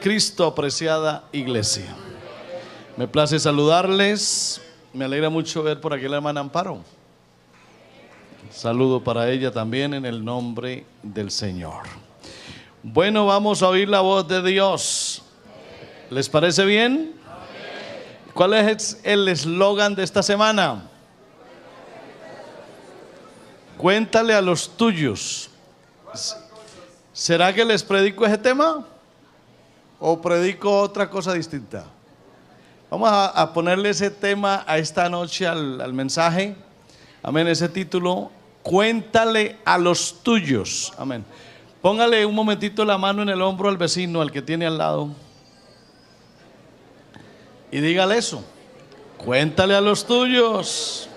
Cristo, apreciada iglesia. Me place saludarles. Me alegra mucho ver por aquí a la hermana Amparo. Saludo para ella también en el nombre del Señor. Bueno, vamos a oír la voz de Dios. ¿Les parece bien? ¿Cuál es el eslogan de esta semana? Cuéntale a los tuyos. ¿Será que les predico ese tema? ¿O predico otra cosa distinta? Vamos a ponerle ese tema a esta noche al mensaje. Amén, ese título, cuéntale a los tuyos. Amén. Póngale un momentito la mano en el hombro al vecino, al que tiene al lado. Y dígale eso. Cuéntale a los tuyos.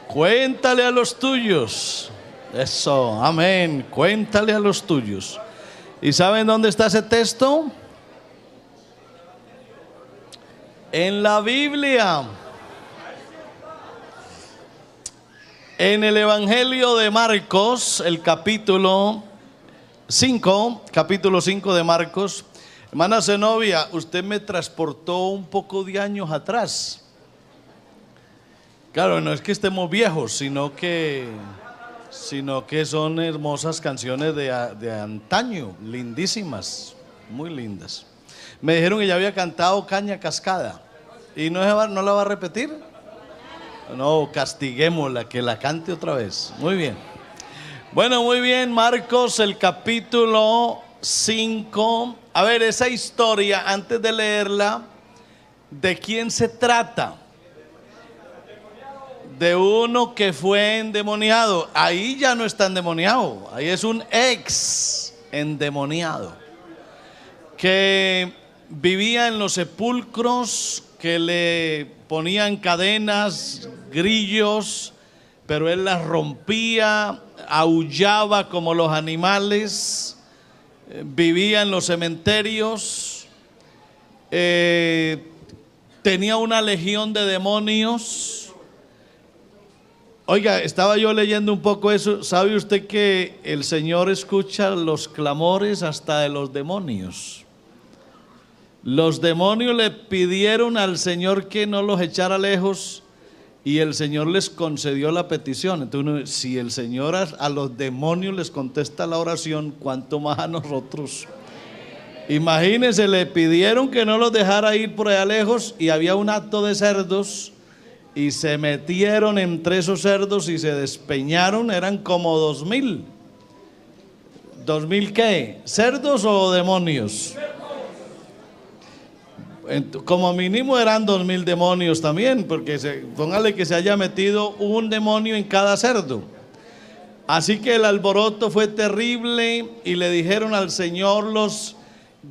Cuéntale a los tuyos. Eso, amén. Cuéntale a los tuyos. ¿Y saben dónde está ese texto? En la Biblia. En el Evangelio de Marcos, el capítulo 5 de Marcos. Hermana Zenobia, usted me transportó un poco de años atrás. Claro, no es que estemos viejos, sino que son hermosas canciones de antaño, lindísimas, muy lindas. Me dijeron que ya había cantado Caña Cascada. ¿Y no la va a repetir? No, castiguémosla, que la cante otra vez. Muy bien. Bueno, muy bien, Marcos, el capítulo 5. A ver, esa historia, antes de leerla, ¿de quién se trata? De uno que fue endemoniado. Ahí ya no está endemoniado, ahí es un ex endemoniado que vivía en los sepulcros, que le ponían cadenas, grillos, pero él las rompía, aullaba como los animales, vivía en los cementerios, tenía una legión de demonios. Oiga, estaba yo leyendo un poco eso. ¿Sabe usted que el Señor escucha los clamores hasta de los demonios? Los demonios le pidieron al Señor que no los echara lejos y el Señor les concedió la petición. Entonces, si el Señor a los demonios les contesta la oración, ¿cuánto más a nosotros? Imagínense, le pidieron que no los dejara ir por allá lejos y había un hato de cerdos. Y se metieron entre esos cerdos y se despeñaron. Eran como 2000. ¿2000 qué? ¿Cerdos o demonios? Como mínimo eran 2000 demonios también, porque póngale que se haya metido un demonio en cada cerdo. Así que el alboroto fue terrible y le dijeron al Señor los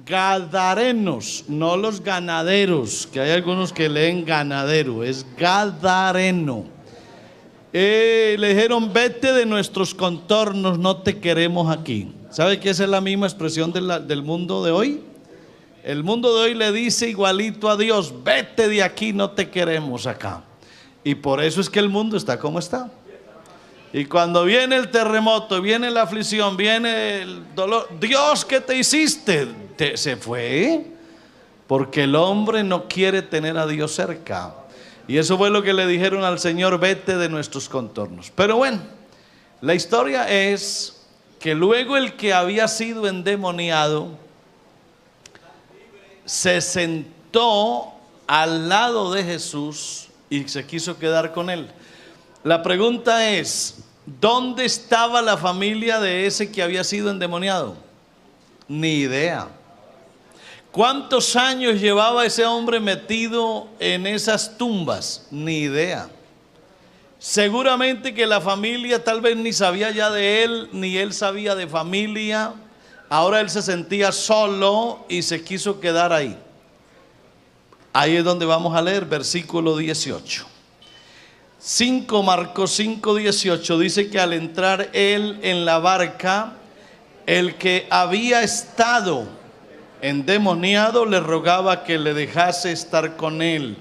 gadarenos, no los ganaderos, que hay algunos que leen ganadero, es gadareno. Le dijeron, vete de nuestros contornos, no te queremos aquí. ¿Sabe que esa es la misma expresión del mundo de hoy? El mundo de hoy le dice igualito a Dios, vete de aquí, no te queremos acá. Y por eso es que el mundo está como está. Y cuando viene el terremoto, viene la aflicción, viene el dolor, Dios, ¿qué te hiciste? Se fue, porque el hombre no quiere tener a Dios cerca. Y eso fue lo que le dijeron al Señor, vete de nuestros contornos. Pero bueno, la historia es que luego el que había sido endemoniado se sentó al lado de Jesús y se quiso quedar con él. La pregunta es, ¿dónde estaba la familia de ese que había sido endemoniado? Ni idea. ¿Cuántos años llevaba ese hombre metido en esas tumbas? Ni idea. Seguramente que la familia tal vez ni sabía ya de él, ni él sabía de familia. Ahora él se sentía solo y se quiso quedar ahí. Ahí es donde vamos a leer versículo 18. Marcos 5:18 dice que al entrar él en la barca, el que había estado endemoniado le rogaba que le dejase estar con él.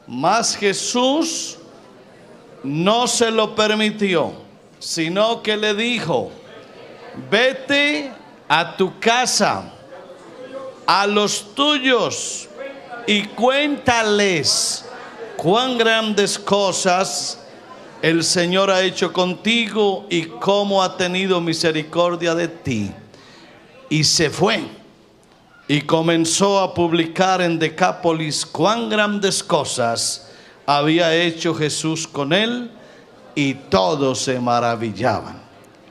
Mas Jesús no se lo permitió, sino que le dijo, vete a tu casa a los tuyos y cuéntales cuán grandes cosas el Señor ha hecho contigo y cómo ha tenido misericordia de ti. Y se fue y comenzó a publicar en Decápolis cuán grandes cosas había hecho Jesús con él, y todos se maravillaban.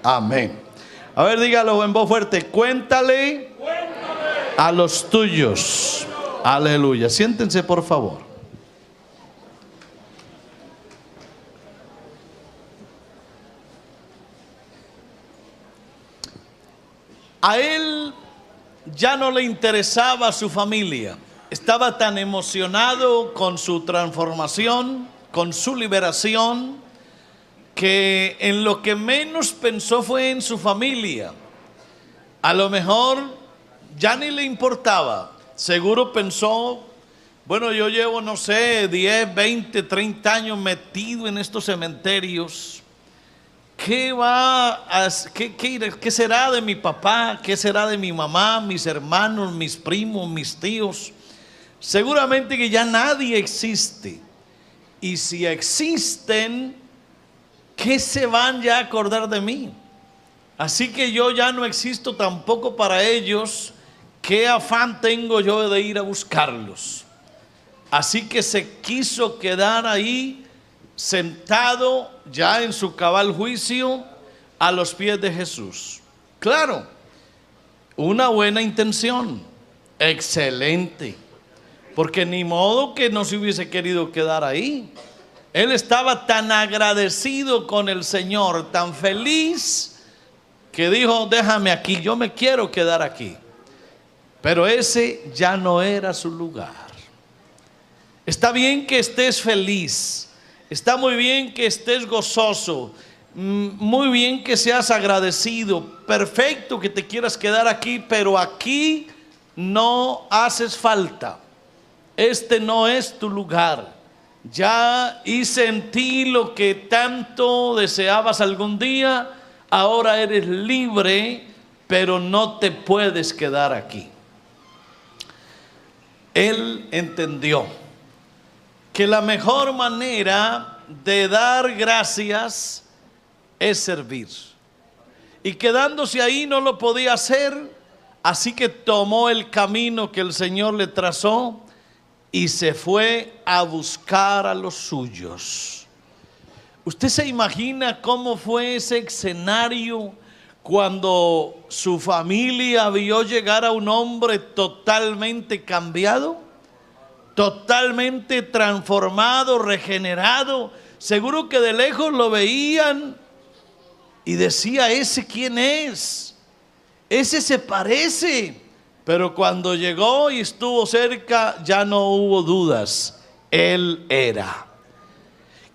Amén. A ver, dígalo en voz fuerte: cuéntale a los tuyos. Aleluya. Siéntense, por favor. A él ya no le interesaba su familia. Estaba tan emocionado con su transformación, con su liberación, que en lo que menos pensó fue en su familia. A lo mejor ya ni le importaba. Seguro pensó: bueno, yo llevo, no sé, 10, 20, 30 años metido en estos cementerios. ¿Qué será de mi papá? ¿Qué será de mi mamá, mis hermanos, mis primos, mis tíos? Seguramente que ya nadie existe. Y si existen, ¿qué se van ya a acordar de mí? Así que yo ya no existo tampoco para ellos. ¿Qué afán tengo yo de ir a buscarlos? Así que se quiso quedar ahí, sentado ya en su cabal juicio, a los pies de Jesús. Claro, una buena intención, excelente, porque ni modo que no se hubiese querido quedar ahí. Él estaba tan agradecido con el Señor, tan feliz, que dijo: déjame aquí, yo me quiero quedar aquí. Pero ese ya no era su lugar. Está bien que estés feliz, está muy bien que estés gozoso, muy bien que seas agradecido, perfecto que te quieras quedar aquí, pero aquí no haces falta. Este no es tu lugar. Ya hice en ti lo que tanto deseabas algún día. Ahora eres libre, pero no te puedes quedar aquí. Él entendió que la mejor manera de dar gracias es servir. Y quedándose ahí no lo podía hacer, así que tomó el camino que el Señor le trazó y se fue a buscar a los suyos. ¿Usted se imagina cómo fue ese escenario cuando su familia vio llegar a un hombre totalmente cambiado, totalmente transformado, regenerado? Seguro que de lejos lo veían y decía: ¿ese quién es? Ese se parece. Pero cuando llegó y estuvo cerca, ya no hubo dudas. Él era.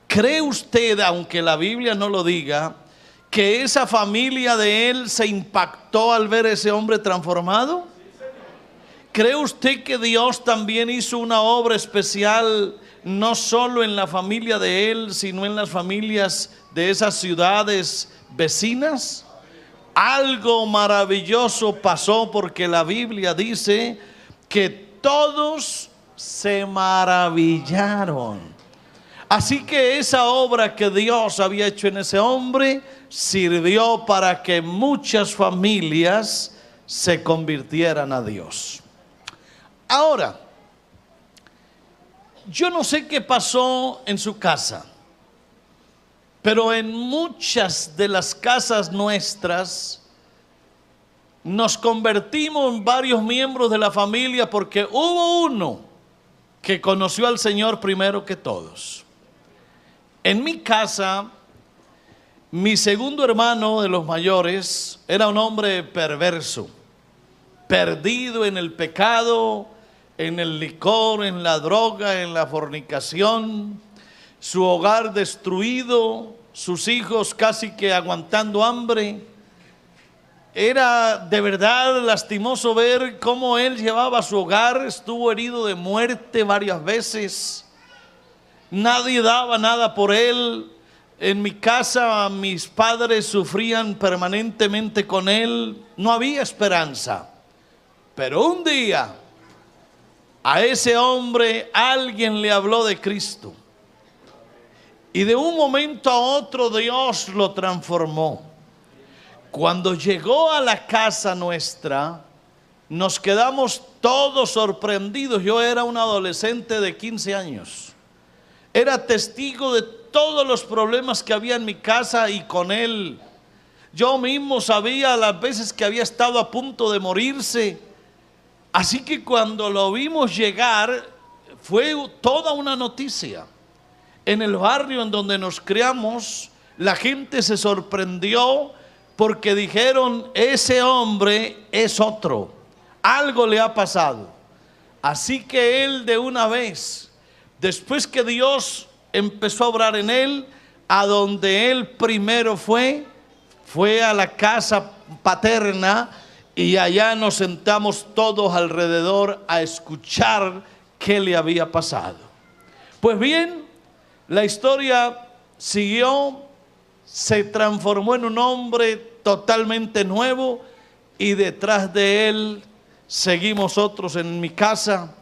¿Cree usted, aunque la Biblia no lo diga, que esa familia de él se impactó al ver a ese hombre transformado? ¿Cree usted que Dios también hizo una obra especial, no solo en la familia de él, sino en las familias de esas ciudades vecinas? Algo maravilloso pasó, porque la Biblia dice que todos se maravillaron. Así que esa obra que Dios había hecho en ese hombre sirvió para que muchas familias se convirtieran a Dios. Ahora, yo no sé qué pasó en su casa, pero en muchas de las casas nuestras nos convertimos en varios miembros de la familia, porque hubo uno que conoció al Señor primero que todos. En mi casa, mi segundo hermano de los mayores era un hombre perverso, perdido en el pecado, en el licor, en la droga, en la fornicación, su hogar destruido, sus hijos casi que aguantando hambre. Era de verdad lastimoso ver cómo él llevaba su hogar. Estuvo herido de muerte varias veces. Nadie daba nada por él. En mi casa mis padres sufrían permanentemente con él. No había esperanza. Pero un día a ese hombre alguien le habló de Cristo. Y de un momento a otro Dios lo transformó. Cuando llegó a la casa nuestra, nos quedamos todos sorprendidos. Yo era un adolescente de 15 años. Era testigo de todos los problemas que había en mi casa y con él. Yo mismo sabía las veces que había estado a punto de morirse. Así que cuando lo vimos llegar, fue toda una noticia. En el barrio en donde nos criamos, la gente se sorprendió porque dijeron: ese hombre es otro, algo le ha pasado. Así que él de una vez, después que Dios empezó a obrar en él, a donde él primero fue a la casa paterna, y allá nos sentamos todos alrededor a escuchar qué le había pasado. Pues bien, la historia siguió, se transformó en un hombre totalmente nuevo, y detrás de él seguimos otros en mi casa,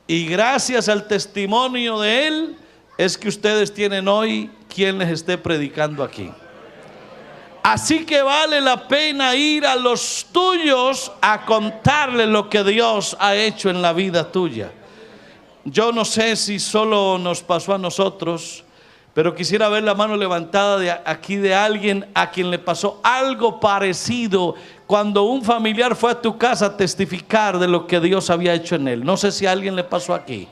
y gracias al testimonio de él es que ustedes tienen hoy quien les esté predicando aquí. Así que vale la pena ir a los tuyos a contarles lo que Dios ha hecho en la vida tuya. Yo no sé si solo nos pasó a nosotros, pero quisiera ver la mano levantada de aquí de alguien a quien le pasó algo parecido cuando un familiar fue a tu casa a testificar de lo que Dios había hecho en él. No sé si a alguien le pasó aquí.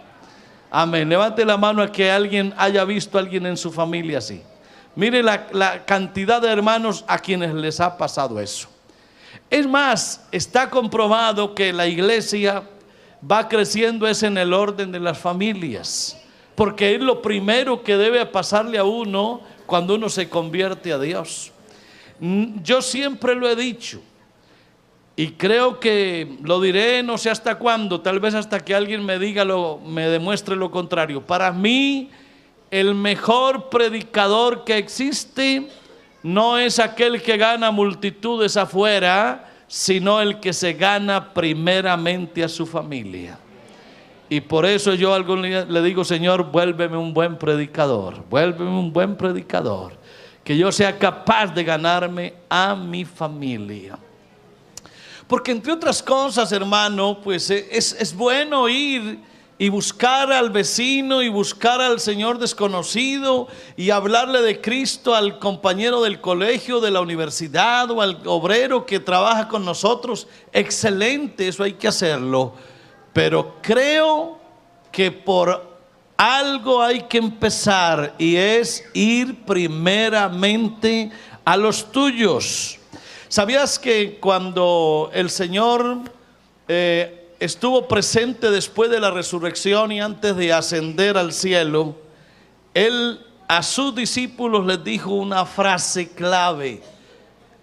Amén. Levante la mano a que alguien haya visto a alguien en su familia así. Mire la cantidad de hermanos a quienes les ha pasado eso. Es más, está comprobado que la iglesia va creciendo es en el orden de las familias, porque es lo primero que debe pasarle a uno cuando uno se convierte a Dios. Yo siempre lo he dicho y creo que lo diré no sé hasta cuándo, tal vez hasta que alguien me diga me demuestre lo contrario. Para mí, el mejor predicador que existe no es aquel que gana multitudes afuera, sino el que se gana primeramente a su familia. Y por eso yo a algún día le digo: Señor, vuélveme un buen predicador, vuélveme un buen predicador, que yo sea capaz de ganarme a mi familia. Porque entre otras cosas, hermano, pues es bueno ir y buscar al vecino y buscar al señor desconocido y hablarle de Cristo al compañero del colegio, de la universidad, o al obrero que trabaja con nosotros. Excelente, eso hay que hacerlo. Pero creo que por algo hay que empezar, y es ir primeramente a los tuyos. ¿Sabías que cuando el Señor estuvo presente después de la resurrección y antes de ascender al cielo, Él a sus discípulos les dijo una frase clave?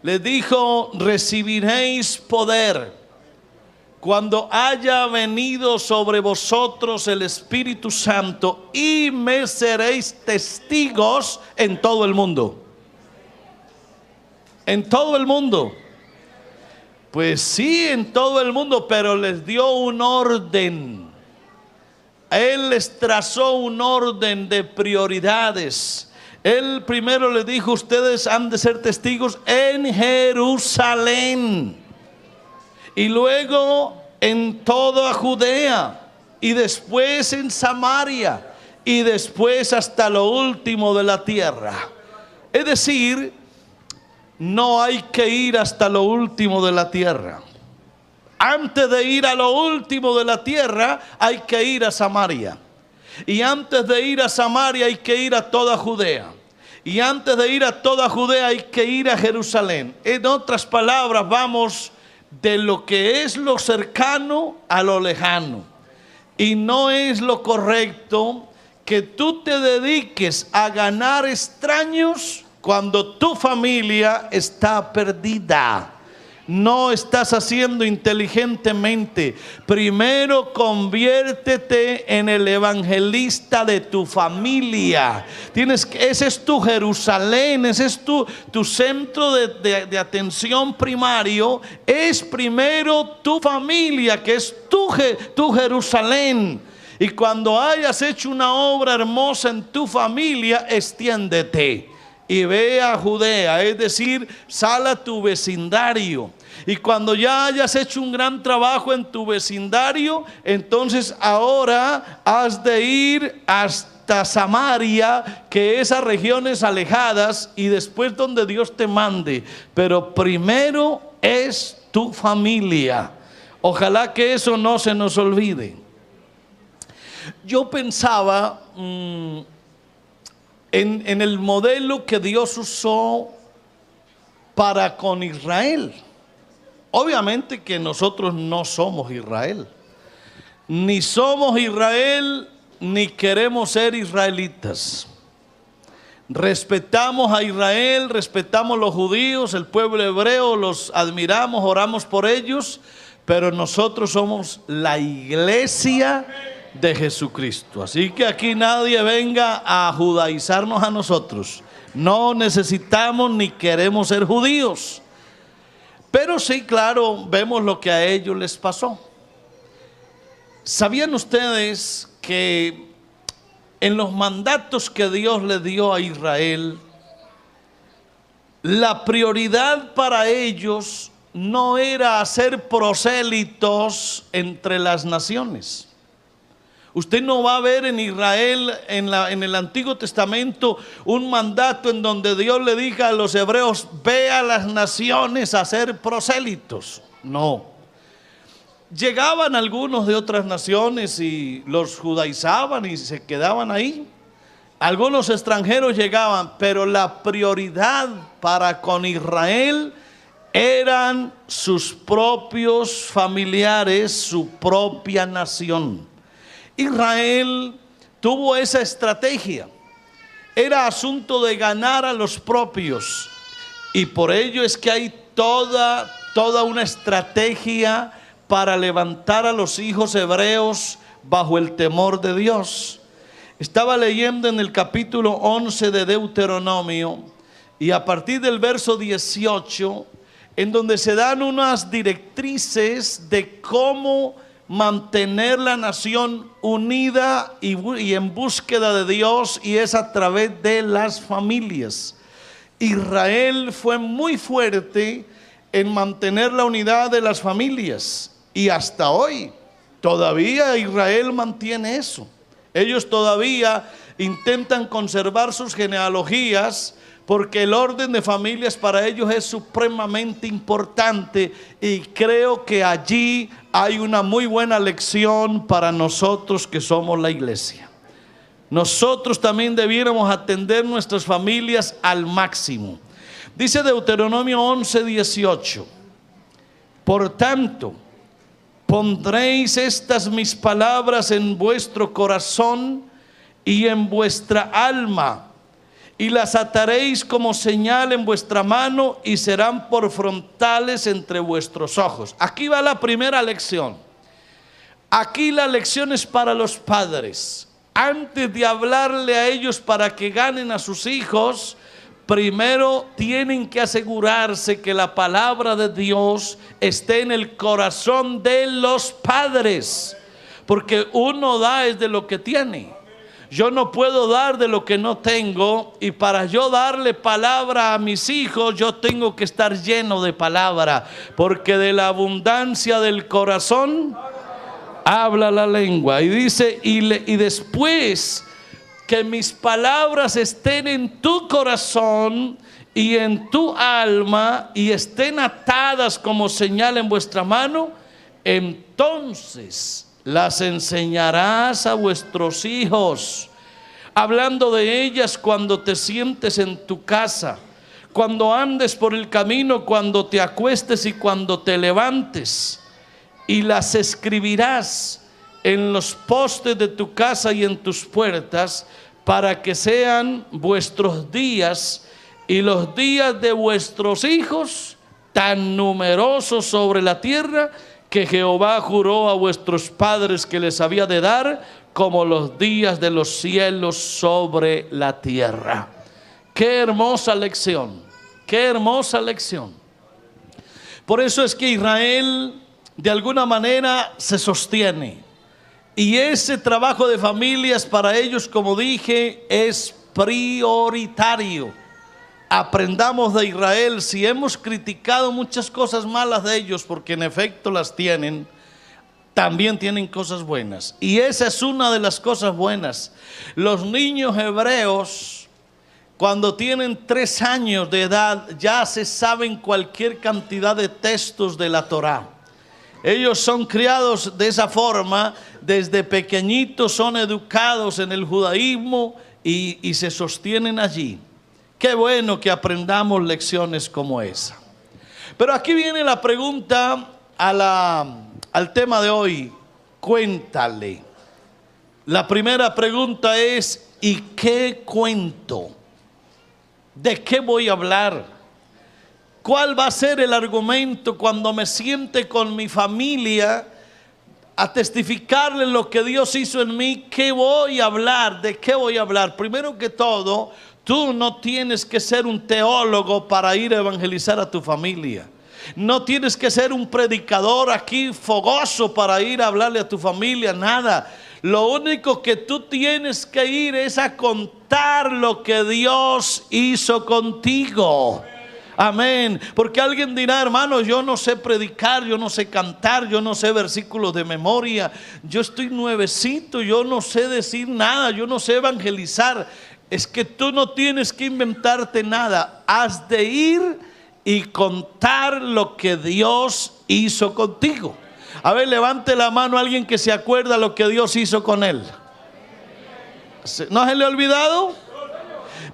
Les dijo: recibiréis poder cuando haya venido sobre vosotros el Espíritu Santo, y me seréis testigos en todo el mundo. En todo el mundo. Pues sí, en todo el mundo, pero les dio un orden. Él les trazó un orden de prioridades. Él primero les dijo: ustedes han de ser testigos en Jerusalén, y luego en toda Judea, y después en Samaria, y después hasta lo último de la tierra. Es decir, no hay que ir hasta lo último de la tierra. Antes de ir a lo último de la tierra, hay que ir a Samaria. Y antes de ir a Samaria, hay que ir a toda Judea. Y antes de ir a toda Judea, hay que ir a Jerusalén. En otras palabras, vamos de lo que es lo cercano a lo lejano. Y no es lo correcto que tú te dediques a ganar extraños cuando tu familia está perdida, no estás haciendo inteligentemente. Primero conviértete en el evangelista de tu familia. Ese es tu Jerusalén, ese es tu centro de atención primario. Es primero tu familia, que es tu Jerusalén. Y cuando hayas hecho una obra hermosa en tu familia, extiéndete y ve a Judea, es decir, sal a tu vecindario. Y cuando ya hayas hecho un gran trabajo en tu vecindario, entonces ahora has de ir hasta Samaria, que es a regiones alejadas, y después donde Dios te mande. Pero primero es tu familia. Ojalá que eso no se nos olvide. Yo pensaba en el modelo que Dios usó para con Israel. Obviamente que nosotros no somos Israel. Ni somos Israel, ni queremos ser israelitas. Respetamos a Israel, respetamos a los judíos, el pueblo hebreo, los admiramos, oramos por ellos, pero nosotros somos la iglesia de Jesucristo. Así que aquí nadie venga a judaizarnos a nosotros. No necesitamos ni queremos ser judíos. Pero sí, claro, vemos lo que a ellos les pasó. ¿Sabían ustedes que en los mandatos que Dios le dio a Israel, la prioridad para ellos no era hacer prosélitos entre las naciones? Usted no va a ver en Israel, en el Antiguo Testamento, un mandato en donde Dios le diga a los hebreos: ve a las naciones a hacer prosélitos. No. Llegaban algunos de otras naciones y los judaizaban y se quedaban ahí. Algunos extranjeros llegaban, pero la prioridad para con Israel eran sus propios familiares, su propia nación. Israel tuvo esa estrategia. Era asunto de ganar a los propios. Y por ello es que hay toda una estrategia para levantar a los hijos hebreos bajo el temor de Dios. Estaba leyendo en el capítulo 11 de Deuteronomio, y a partir del verso 18, en donde se dan unas directrices de cómo mantener la nación unida y en búsqueda de Dios, y es a través de las familias. Israel fue muy fuerte en mantener la unidad de las familias, y hasta hoy todavía Israel mantiene eso. Ellos todavía intentan conservar sus genealogías, porque el orden de familias para ellos es supremamente importante, y creo que allí hay una muy buena lección para nosotros que somos la iglesia. Nosotros también debiéramos atender nuestras familias al máximo. Dice Deuteronomio 11:18: por tanto, pondréis estas mis palabras en vuestro corazón y en vuestra alma, y las ataréis como señal en vuestra mano, y serán por frontales entre vuestros ojos. Aquí va la primera lección. Aquí la lección es para los padres. Antes de hablarle a ellos para que ganen a sus hijos, primero tienen que asegurarse que la palabra de Dios esté en el corazón de los padres, porque uno da es de lo que tiene. Yo no puedo dar de lo que no tengo, y para yo darle palabra a mis hijos, yo tengo que estar lleno de palabra, porque de la abundancia del corazón habla la lengua. Y dice, y después que mis palabras estén en tu corazón y en tu alma, y estén atadas como señal en vuestra mano, entonces las enseñarás a vuestros hijos, hablando de ellas cuando te sientes en tu casa, cuando andes por el camino, cuando te acuestes y cuando te levantes. Y las escribirás en los postes de tu casa y en tus puertas, para que sean vuestros días y los días de vuestros hijos tan numerosos sobre la tierra que Jehová juró a vuestros padres que les había de dar, como los días de los cielos sobre la tierra. Qué hermosa lección, qué hermosa lección. Por eso es que Israel de alguna manera se sostiene, y ese trabajo de familias para ellos, como dije, es prioritario. Aprendamos de Israel. Si hemos criticado muchas cosas malas de ellos, porque en efecto las tienen, también tienen cosas buenas, y esa es una de las cosas buenas. Los niños hebreos, cuando tienen 3 años de edad, ya se saben cualquier cantidad de textos de la Torá. Ellos son criados de esa forma, desde pequeñitos son educados en el judaísmo y se sostienen allí. Qué bueno que aprendamos lecciones como esa. Pero aquí viene la pregunta al tema de hoy. Cuéntale. La primera pregunta es: ¿y qué cuento? ¿De qué voy a hablar? ¿Cuál va a ser el argumento cuando me siente con mi familia a testificarle lo que Dios hizo en mí? ¿Qué voy a hablar? ¿De qué voy a hablar? Primero que todo, tú no tienes que ser un teólogo para ir a evangelizar a tu familia. No tienes que ser un predicador aquí fogoso para ir a hablarle a tu familia, nada. Lo único que tú tienes que ir es a contar lo que Dios hizo contigo. Amén. Porque alguien dirá: hermano, yo no sé predicar, yo no sé cantar, yo no sé versículos de memoria, yo estoy nuevecito, yo no sé decir nada, yo no sé evangelizar. Es que tú no tienes que inventarte nada. Has de ir y contar lo que Dios hizo contigo. A ver, levante la mano a alguien que se acuerda lo que Dios hizo con él. ¿No se le ha olvidado?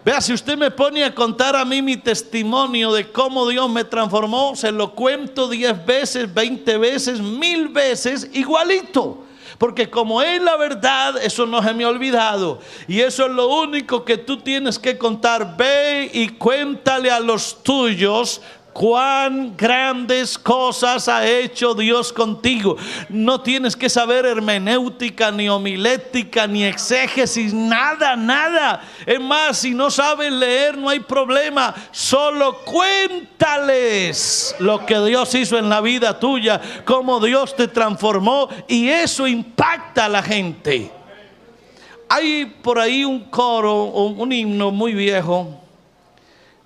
Vea, si usted me pone a contar a mí mi testimonio de cómo Dios me transformó, se lo cuento 10 veces, 20 veces, 1000 veces, igualito. Porque como es la verdad, eso no se me ha olvidado. Y eso es lo único que tú tienes que contar. Ve y cuéntale a los tuyos cuán grandes cosas ha hecho Dios contigo. No tienes que saber hermenéutica, ni homilética, ni exégesis, nada, nada. Es más, si no sabes leer, no hay problema. Solo cuéntales lo que Dios hizo en la vida tuya, cómo Dios te transformó, y eso impacta a la gente. Hay por ahí un coro, un himno muy viejo.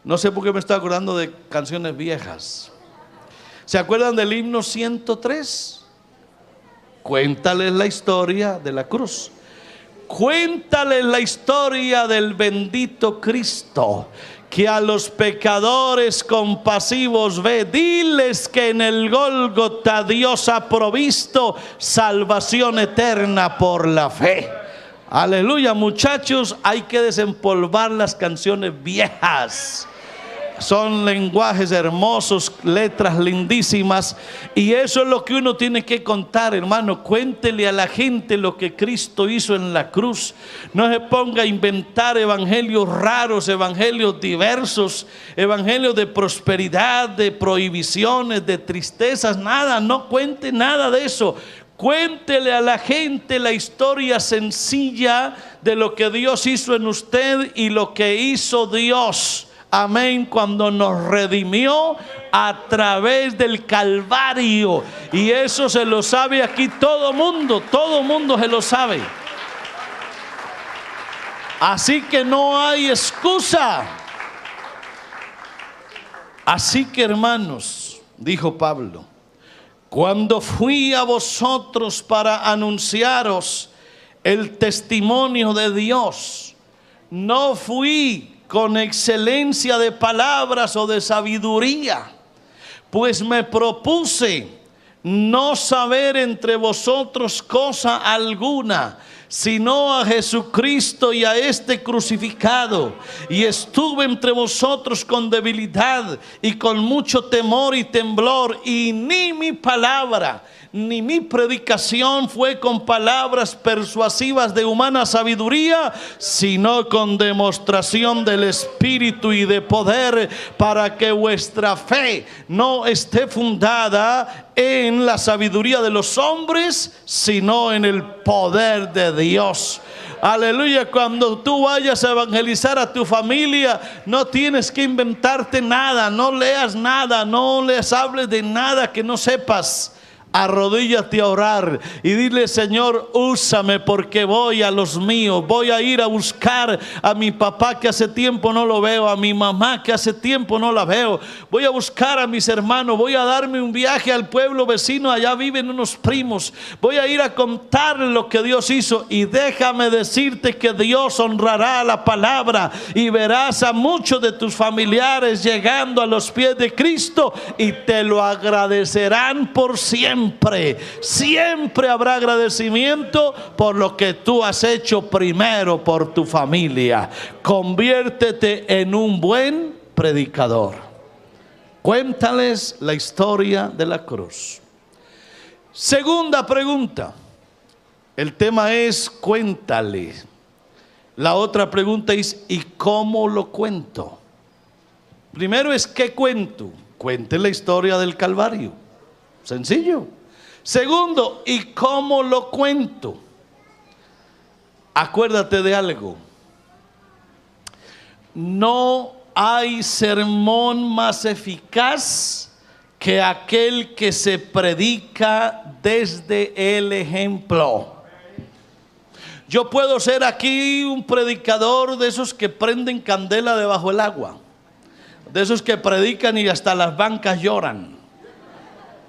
No sé por qué me estoy acordando de canciones viejas. ¿Se acuerdan del himno 103? Cuéntales la historia de la cruz. Cuéntales la historia del bendito Cristo, que a los pecadores compasivos ve. Diles que en el Gólgota Dios ha provisto salvación eterna por la fe. Aleluya, muchachos, hay que desempolvar las canciones viejas. Son lenguajes hermosos, letras lindísimas, y eso es lo que uno tiene que contar, hermano. Cuéntele a la gente lo que Cristo hizo en la cruz. No se ponga a inventar evangelios raros, evangelios diversos, evangelios de prosperidad, de prohibiciones, de tristezas, nada. No cuente nada de eso. Cuéntele a la gente la historia sencilla de lo que Dios hizo en usted y lo que hizo Dios. Amén, cuando nos redimió a través del Calvario. Y eso se lo sabe aquí todo mundo se lo sabe. Así que no hay excusa. Así que, hermanos, dijo Pablo, cuando fui a vosotros para anunciaros el testimonio de Dios, no fui con excelencia de palabras o de sabiduría, pues me propuse no saber entre vosotros cosa alguna, sino a Jesucristo y a este crucificado. Y estuve entre vosotros con debilidad y con mucho temor y temblor, y ni mi palabra ni mi predicación fue con palabras persuasivas de humana sabiduría, sino con demostración del Espíritu y de poder, para que vuestra fe no esté fundada en la sabiduría de los hombres, sino en el poder de Dios. Aleluya. Cuando tú vayas a evangelizar a tu familia, no tienes que inventarte nada, no leas nada, no les hables de nada que no sepas. Arrodíllate a orar y dile: Señor, úsame, porque voy a los míos. Voy a ir a buscar a mi papá que hace tiempo no lo veo, a mi mamá que hace tiempo no la veo. Voy a buscar a mis hermanos. Voy a darme un viaje al pueblo vecino, allá viven unos primos. Voy a ir a contar lo que Dios hizo. Y déjame decirte que Dios honrará la palabra, y verás a muchos de tus familiares llegando a los pies de Cristo, y te lo agradecerán por siempre. Siempre habrá agradecimiento por lo que tú has hecho primero por tu familia. Conviértete en un buen predicador. Cuéntales la historia de la cruz. Segunda pregunta. El tema es: cuéntale. La otra pregunta es: ¿y cómo lo cuento? Primero es: ¿qué cuento? Cuente la historia del Calvario. Sencillo. Segundo: ¿y cómo lo cuento? Acuérdate de algo. No hay sermón más eficaz que aquel que se predica desde el ejemplo. Yo puedo ser aquí un predicador de esos que prenden candela debajo del agua, de esos que predican y hasta las bancas lloran.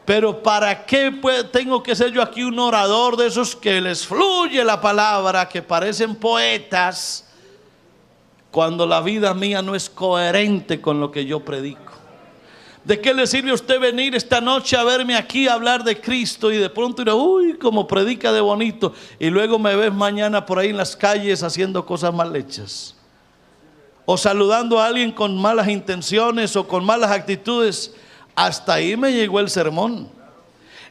Pero ¿para qué tengo que ser yo aquí un orador de esos que les fluye la palabra, que parecen poetas, cuando la vida mía no es coherente con lo que yo predico? ¿De qué le sirve a usted venir esta noche a verme aquí a hablar de Cristo y de pronto dirá: uy, como predica de bonito, y luego me ves mañana por ahí en las calles haciendo cosas mal hechas, o saludando a alguien con malas intenciones o con malas actitudes? Hasta ahí me llegó el sermón.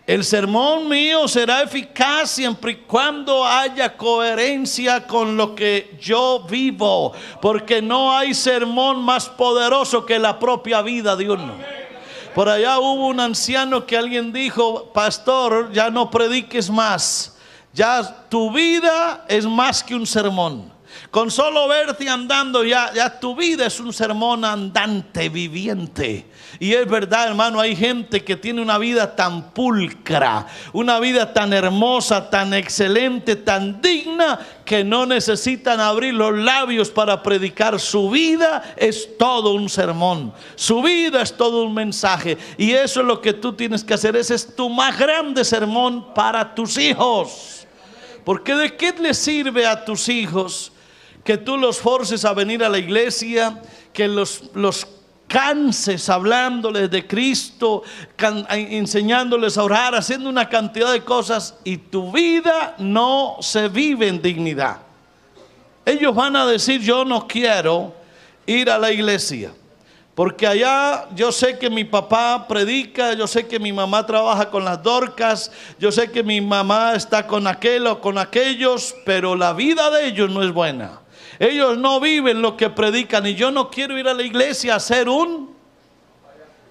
El sermón mío será eficaz siempre y cuando haya coherencia con lo que yo vivo, porque no hay sermón más poderoso que la propia vida de uno. Por allá hubo un anciano que alguien dijo: pastor, ya no prediques más, ya tu vida es más que un sermón. Con solo verte andando ya tu vida es un sermón andante, viviente. Y es verdad, hermano, hay gente que tiene una vida tan pulcra, una vida tan hermosa, tan excelente, tan digna, que no necesitan abrir los labios para predicar. Su vida es todo un sermón, su vida es todo un mensaje. Y eso es lo que tú tienes que hacer. Ese es tu más grande sermón para tus hijos. Porque ¿de qué le sirve a tus hijos que tú los forces a venir a la iglesia, que los canses hablándoles de Cristo, enseñándoles a orar, haciendo una cantidad de cosas, y tu vida no se vive en dignidad? Ellos van a decir: yo no quiero ir a la iglesia, porque allá yo sé que mi papá predica, yo sé que mi mamá trabaja con las Dorcas, yo sé que mi mamá está con aquel o con aquellos, pero la vida de ellos no es buena. Ellos no viven lo que predican, y yo no quiero ir a la iglesia a ser un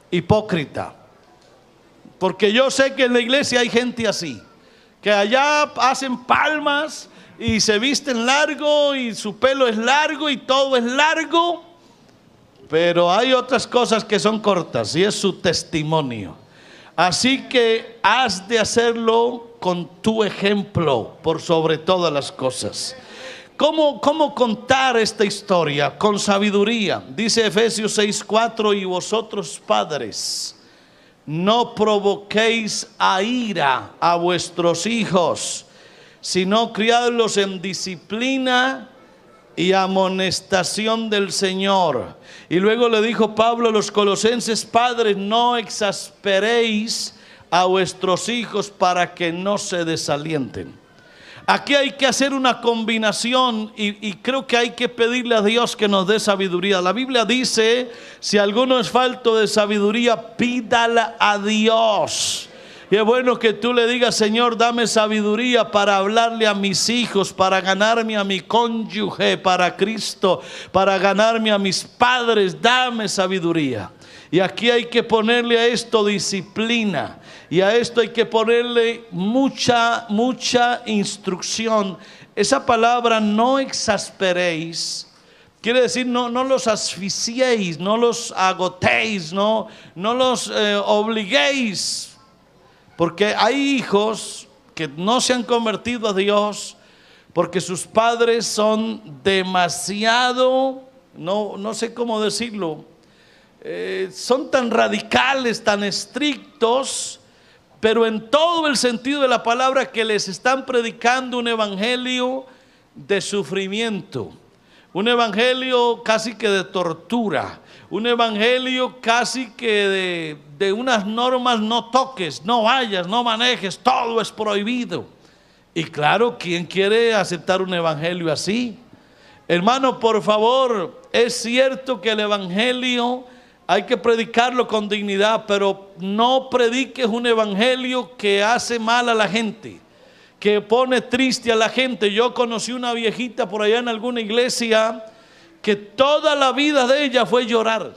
hipócrita, porque yo sé que en la iglesia hay gente así, que allá hacen palmas y se visten largo y su pelo es largo y todo es largo, pero hay otras cosas que son cortas, y es su testimonio. Así que has de hacerlo con tu ejemplo por sobre todas las cosas. ¿Cómo contar esta historia? Con sabiduría. Dice Efesios 6:4: y vosotros, padres, no provoquéis a ira a vuestros hijos, sino criadlos en disciplina y amonestación del Señor. Y luego le dijo Pablo a los colosenses: padres, no exasperéis a vuestros hijos para que no se desalienten. Aquí hay que hacer una combinación, y creo que hay que pedirle a Dios que nos dé sabiduría. La Biblia dice: si alguno es falto de sabiduría, pídala a Dios. Y es bueno que tú le digas: Señor, dame sabiduría para hablarle a mis hijos, para ganarme a mi cónyuge para Cristo, para ganarme a mis padres. Dame sabiduría. Y aquí hay que ponerle a esto disciplina. Y a esto hay que ponerle mucha instrucción. Esa palabra, no exasperéis, quiere decir no los asfixiéis, no los agotéis, no los obliguéis. Porque hay hijos que no se han convertido a Dios porque sus padres son demasiado, no sé cómo decirlo, son tan radicales, tan estrictos, pero en todo el sentido de la palabra, que les están predicando un evangelio de sufrimiento, un evangelio casi que de tortura, un evangelio casi que de unas normas: no toques, no vayas, no manejes, todo es prohibido. Y claro, ¿quién quiere aceptar un evangelio así? Hermano, por favor, es cierto que el evangelio hay que predicarlo con dignidad, pero no prediques un evangelio que hace mal a la gente, que pone triste a la gente. Yo conocí una viejita por allá en alguna iglesia que toda la vida de ella fue llorar.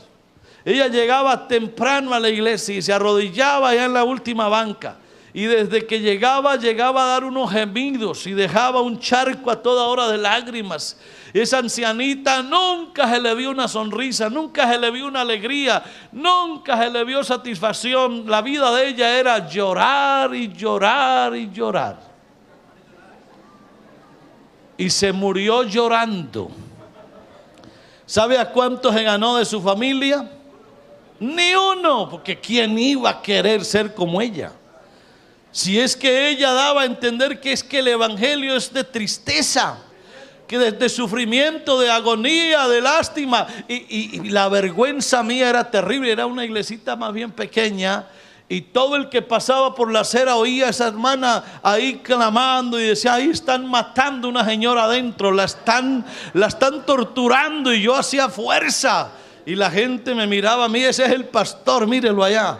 Ella llegaba temprano a la iglesia y se arrodillaba allá en la última banca. Y desde que llegaba a dar unos gemidos y dejaba un charco a toda hora de lágrimas. Esa ancianita nunca se le vio una sonrisa, nunca se le vio una alegría, nunca se le vio satisfacción. La vida de ella era llorar y llorar y llorar. Y se murió llorando. ¿Sabe a cuánto se ganó de su familia? Ni uno, porque ¿quién iba a querer ser como ella? Si es que ella daba a entender que es que el evangelio es de tristeza, que de sufrimiento, de agonía, de lástima. Y la vergüenza mía era terrible. Era una iglesita más bien pequeña, y todo el que pasaba por la acera oía a esa hermana ahí clamando y decía: ahí están matando a una señora adentro, la están torturando. Y yo hacía fuerza, y la gente me miraba a mí: ese es el pastor, mírelo allá.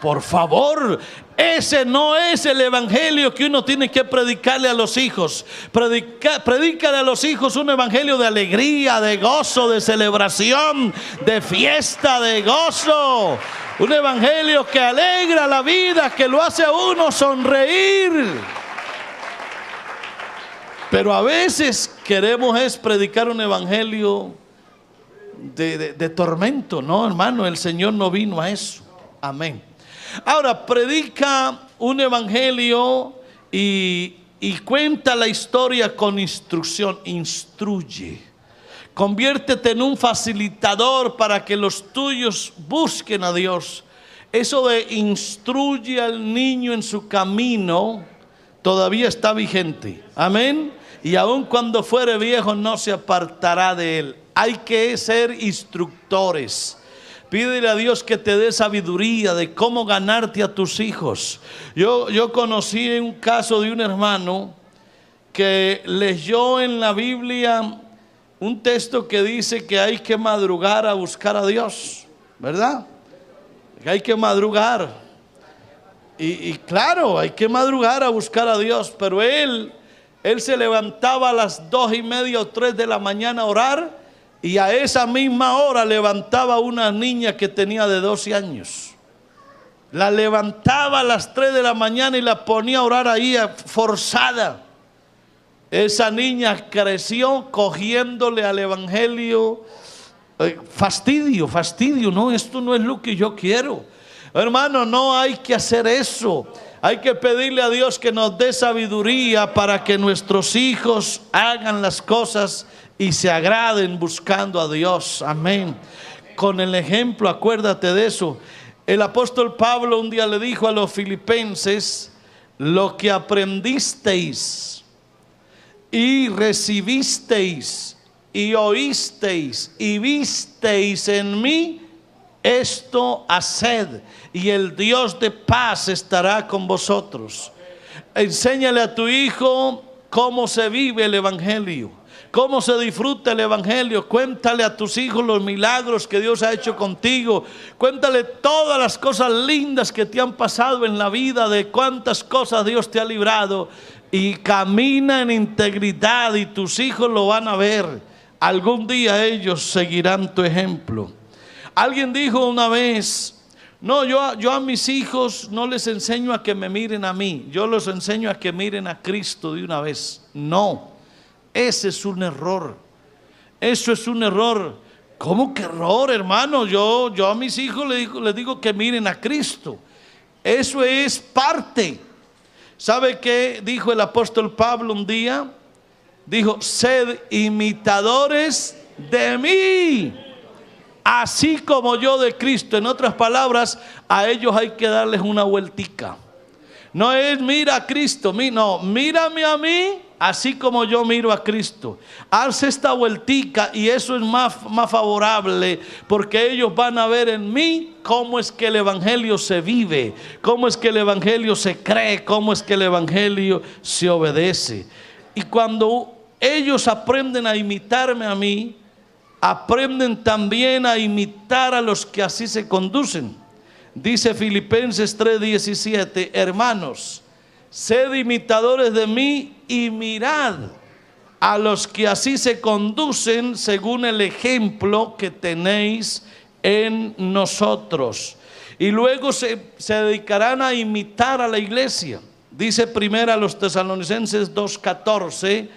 Por favor, ese no es el evangelio que uno tiene que predicarle a los hijos. Predícale a los hijos un evangelio de alegría, de gozo, de celebración, de fiesta, de gozo. Un evangelio que alegra la vida, que lo hace a uno sonreír. Pero a veces queremos predicar un evangelio de tormento. No, hermano, el Señor no vino a eso. Amén. Ahora, predica un evangelio y cuenta la historia con instrucción. Instruye. Conviértete en un facilitador para que los tuyos busquen a Dios. Eso de instruye al niño en su camino todavía está vigente. Amén. Y aun cuando fuere viejo no se apartará de él. Hay que ser instructores. Pídele a Dios que te dé sabiduría de cómo ganarte a tus hijos. Yo conocí un caso de un hermano que leyó en la Biblia un texto que dice que hay que madrugar a buscar a Dios, ¿verdad? Que hay que madrugar. Y claro, hay que madrugar a buscar a Dios. Pero él se levantaba a las 2:30 o 3 de la mañana a orar. Y a esa misma hora levantaba una niña que tenía de 12 años. La levantaba a las 3 de la mañana y la ponía a orar ahí forzada. Esa niña creció cogiéndole al evangelio fastidio. No, esto no es lo que yo quiero. Hermano, no hay que hacer eso. Hay que pedirle a Dios que nos dé sabiduría para que nuestros hijos hagan las cosas y se agraden buscando a Dios. Amén. Con el ejemplo, acuérdate de eso. El apóstol Pablo un día le dijo a los filipenses: lo que aprendisteis y recibisteis y oísteis y visteis en mí, esto haced, y el Dios de paz estará con vosotros. Enséñale a tu hijo cómo se vive el evangelio. ¿Cómo se disfruta el evangelio? Cuéntale a tus hijos los milagros que Dios ha hecho contigo. Cuéntale todas las cosas lindas que te han pasado en la vida, de cuántas cosas Dios te ha librado. Y camina en integridad y tus hijos lo van a ver. Algún día ellos seguirán tu ejemplo. Alguien dijo una vez: no, yo a mis hijos no les enseño a que me miren a mí, yo los enseño a que miren a Cristo de una vez. No. Ese es un error. Eso es un error. ¿Cómo que error, hermano? Yo a mis hijos les digo que miren a Cristo. Eso es parte. ¿Sabe qué dijo el apóstol Pablo un día? Dijo: sed imitadores de mí, así como yo de Cristo. En otras palabras, a ellos hay que darles una vueltica. No es mira a Cristo, no, mírame a mí, así como yo miro a Cristo. Haz esta vueltica y eso es más favorable, porque ellos van a ver en mí cómo es que el evangelio se vive, cómo es que el evangelio se cree, cómo es que el evangelio se obedece. Y cuando ellos aprenden a imitarme a mí, aprenden también a imitar a los que así se conducen. Dice Filipenses 3:17: hermanos, sed imitadores de mí y mirad a los que así se conducen según el ejemplo que tenéis en nosotros. Y luego se dedicarán a imitar a la iglesia. Dice primero a los Tesalonicenses 2:14: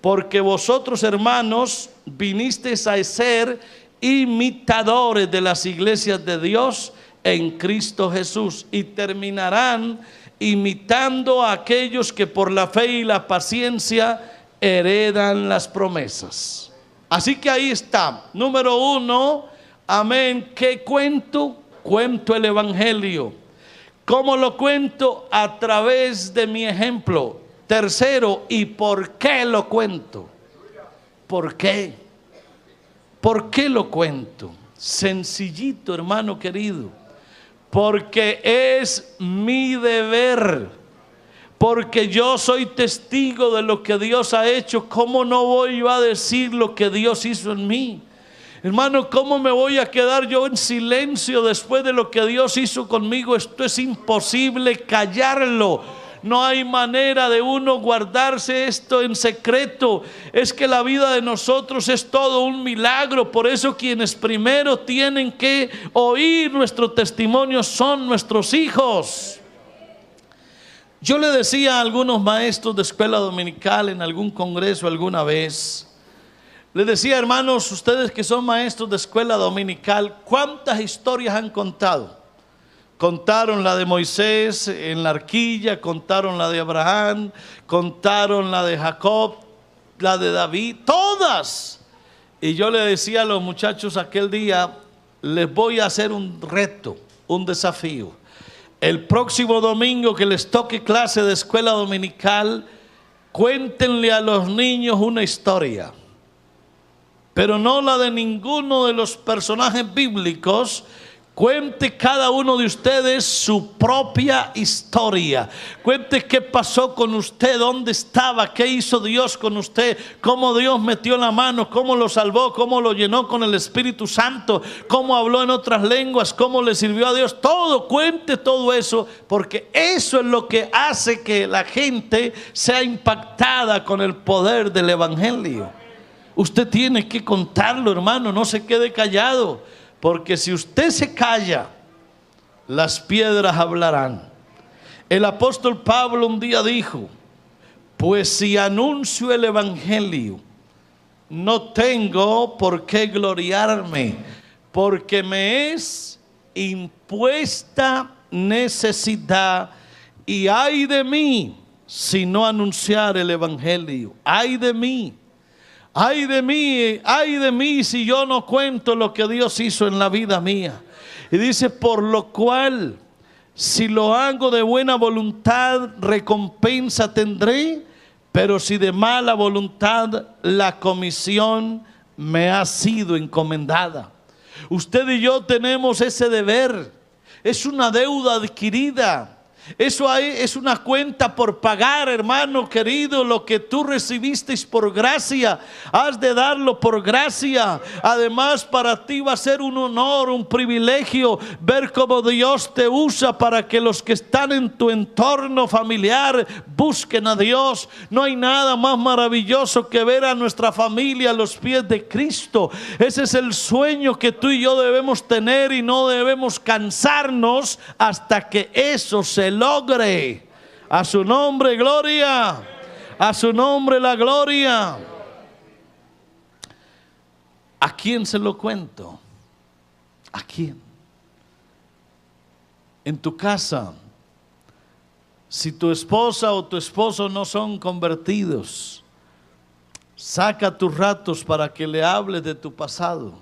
porque vosotros, hermanos, vinisteis a ser imitadores de las iglesias de Dios en Cristo Jesús, y terminarán imitando a aquellos que por la fe y la paciencia heredan las promesas. Así que ahí está. Número uno, amén. ¿Qué cuento? Cuento el evangelio. ¿Cómo lo cuento? A través de mi ejemplo. Tercero, ¿y por qué lo cuento? ¿Por qué? ¿Por qué lo cuento? Sencillito, hermano querido. Porque es mi deber. Porque yo soy testigo de lo que Dios ha hecho. ¿Cómo no voy yo a decir lo que Dios hizo en mí? Hermano, ¿cómo me voy a quedar yo en silencio después de lo que Dios hizo conmigo? Esto es imposible callarlo. No hay manera de uno guardarse esto en secreto. Es que la vida de nosotros es todo un milagro. Por eso quienes primero tienen que oír nuestro testimonio son nuestros hijos. Yo le decía a algunos maestros de escuela dominical en algún congreso alguna vez, les decía: hermanos, ustedes que son maestros de escuela dominical, ¿cuántas historias han contado? Contaron la de Moisés en la arquilla, contaron la de Abraham, contaron la de Jacob, la de David, todas. Y yo le decía a los muchachos aquel día: les voy a hacer un reto, un desafío. El próximo domingo que les toque clase de escuela dominical, cuéntenle a los niños una historia, pero no la de ninguno de los personajes bíblicos. Cuente cada uno de ustedes su propia historia. Cuente qué pasó con usted, dónde estaba, qué hizo Dios con usted, cómo Dios metió la mano, cómo lo salvó, cómo lo llenó con el Espíritu Santo, cómo habló en otras lenguas, cómo le sirvió a Dios. Todo, cuente todo eso, porque eso es lo que hace que la gente sea impactada con el poder del evangelio. Usted tiene que contarlo, hermano, no se quede callado. Porque si usted se calla, las piedras hablarán. El apóstol Pablo un día dijo: pues si anuncio el evangelio, no tengo por qué gloriarme, porque me es impuesta necesidad, y ay de mí si no anunciar el evangelio. Ay de mí. Ay de mí si yo no cuento lo que Dios hizo en la vida mía. Y dice: por lo cual, si lo hago de buena voluntad, recompensa tendré, pero si de mala voluntad, la comisión me ha sido encomendada. Usted y yo tenemos ese deber. Es una deuda adquirida. Eso ahí es una cuenta por pagar, hermano querido. Lo que tú recibisteis por gracia, has de darlo por gracia. Además, para ti va a ser un honor, un privilegio ver cómo Dios te usa para que los que están en tu entorno familiar busquen a Dios. No hay nada más maravilloso que ver a nuestra familia a los pies de Cristo. Ese es el sueño que tú y yo debemos tener, y no debemos cansarnos hasta que eso se logre. A su nombre gloria, a su nombre la gloria. ¿A quién se lo cuento? ¿A quién? En tu casa, si tu esposa o tu esposo no son convertidos, saca tus ratos para que le hables de tu pasado.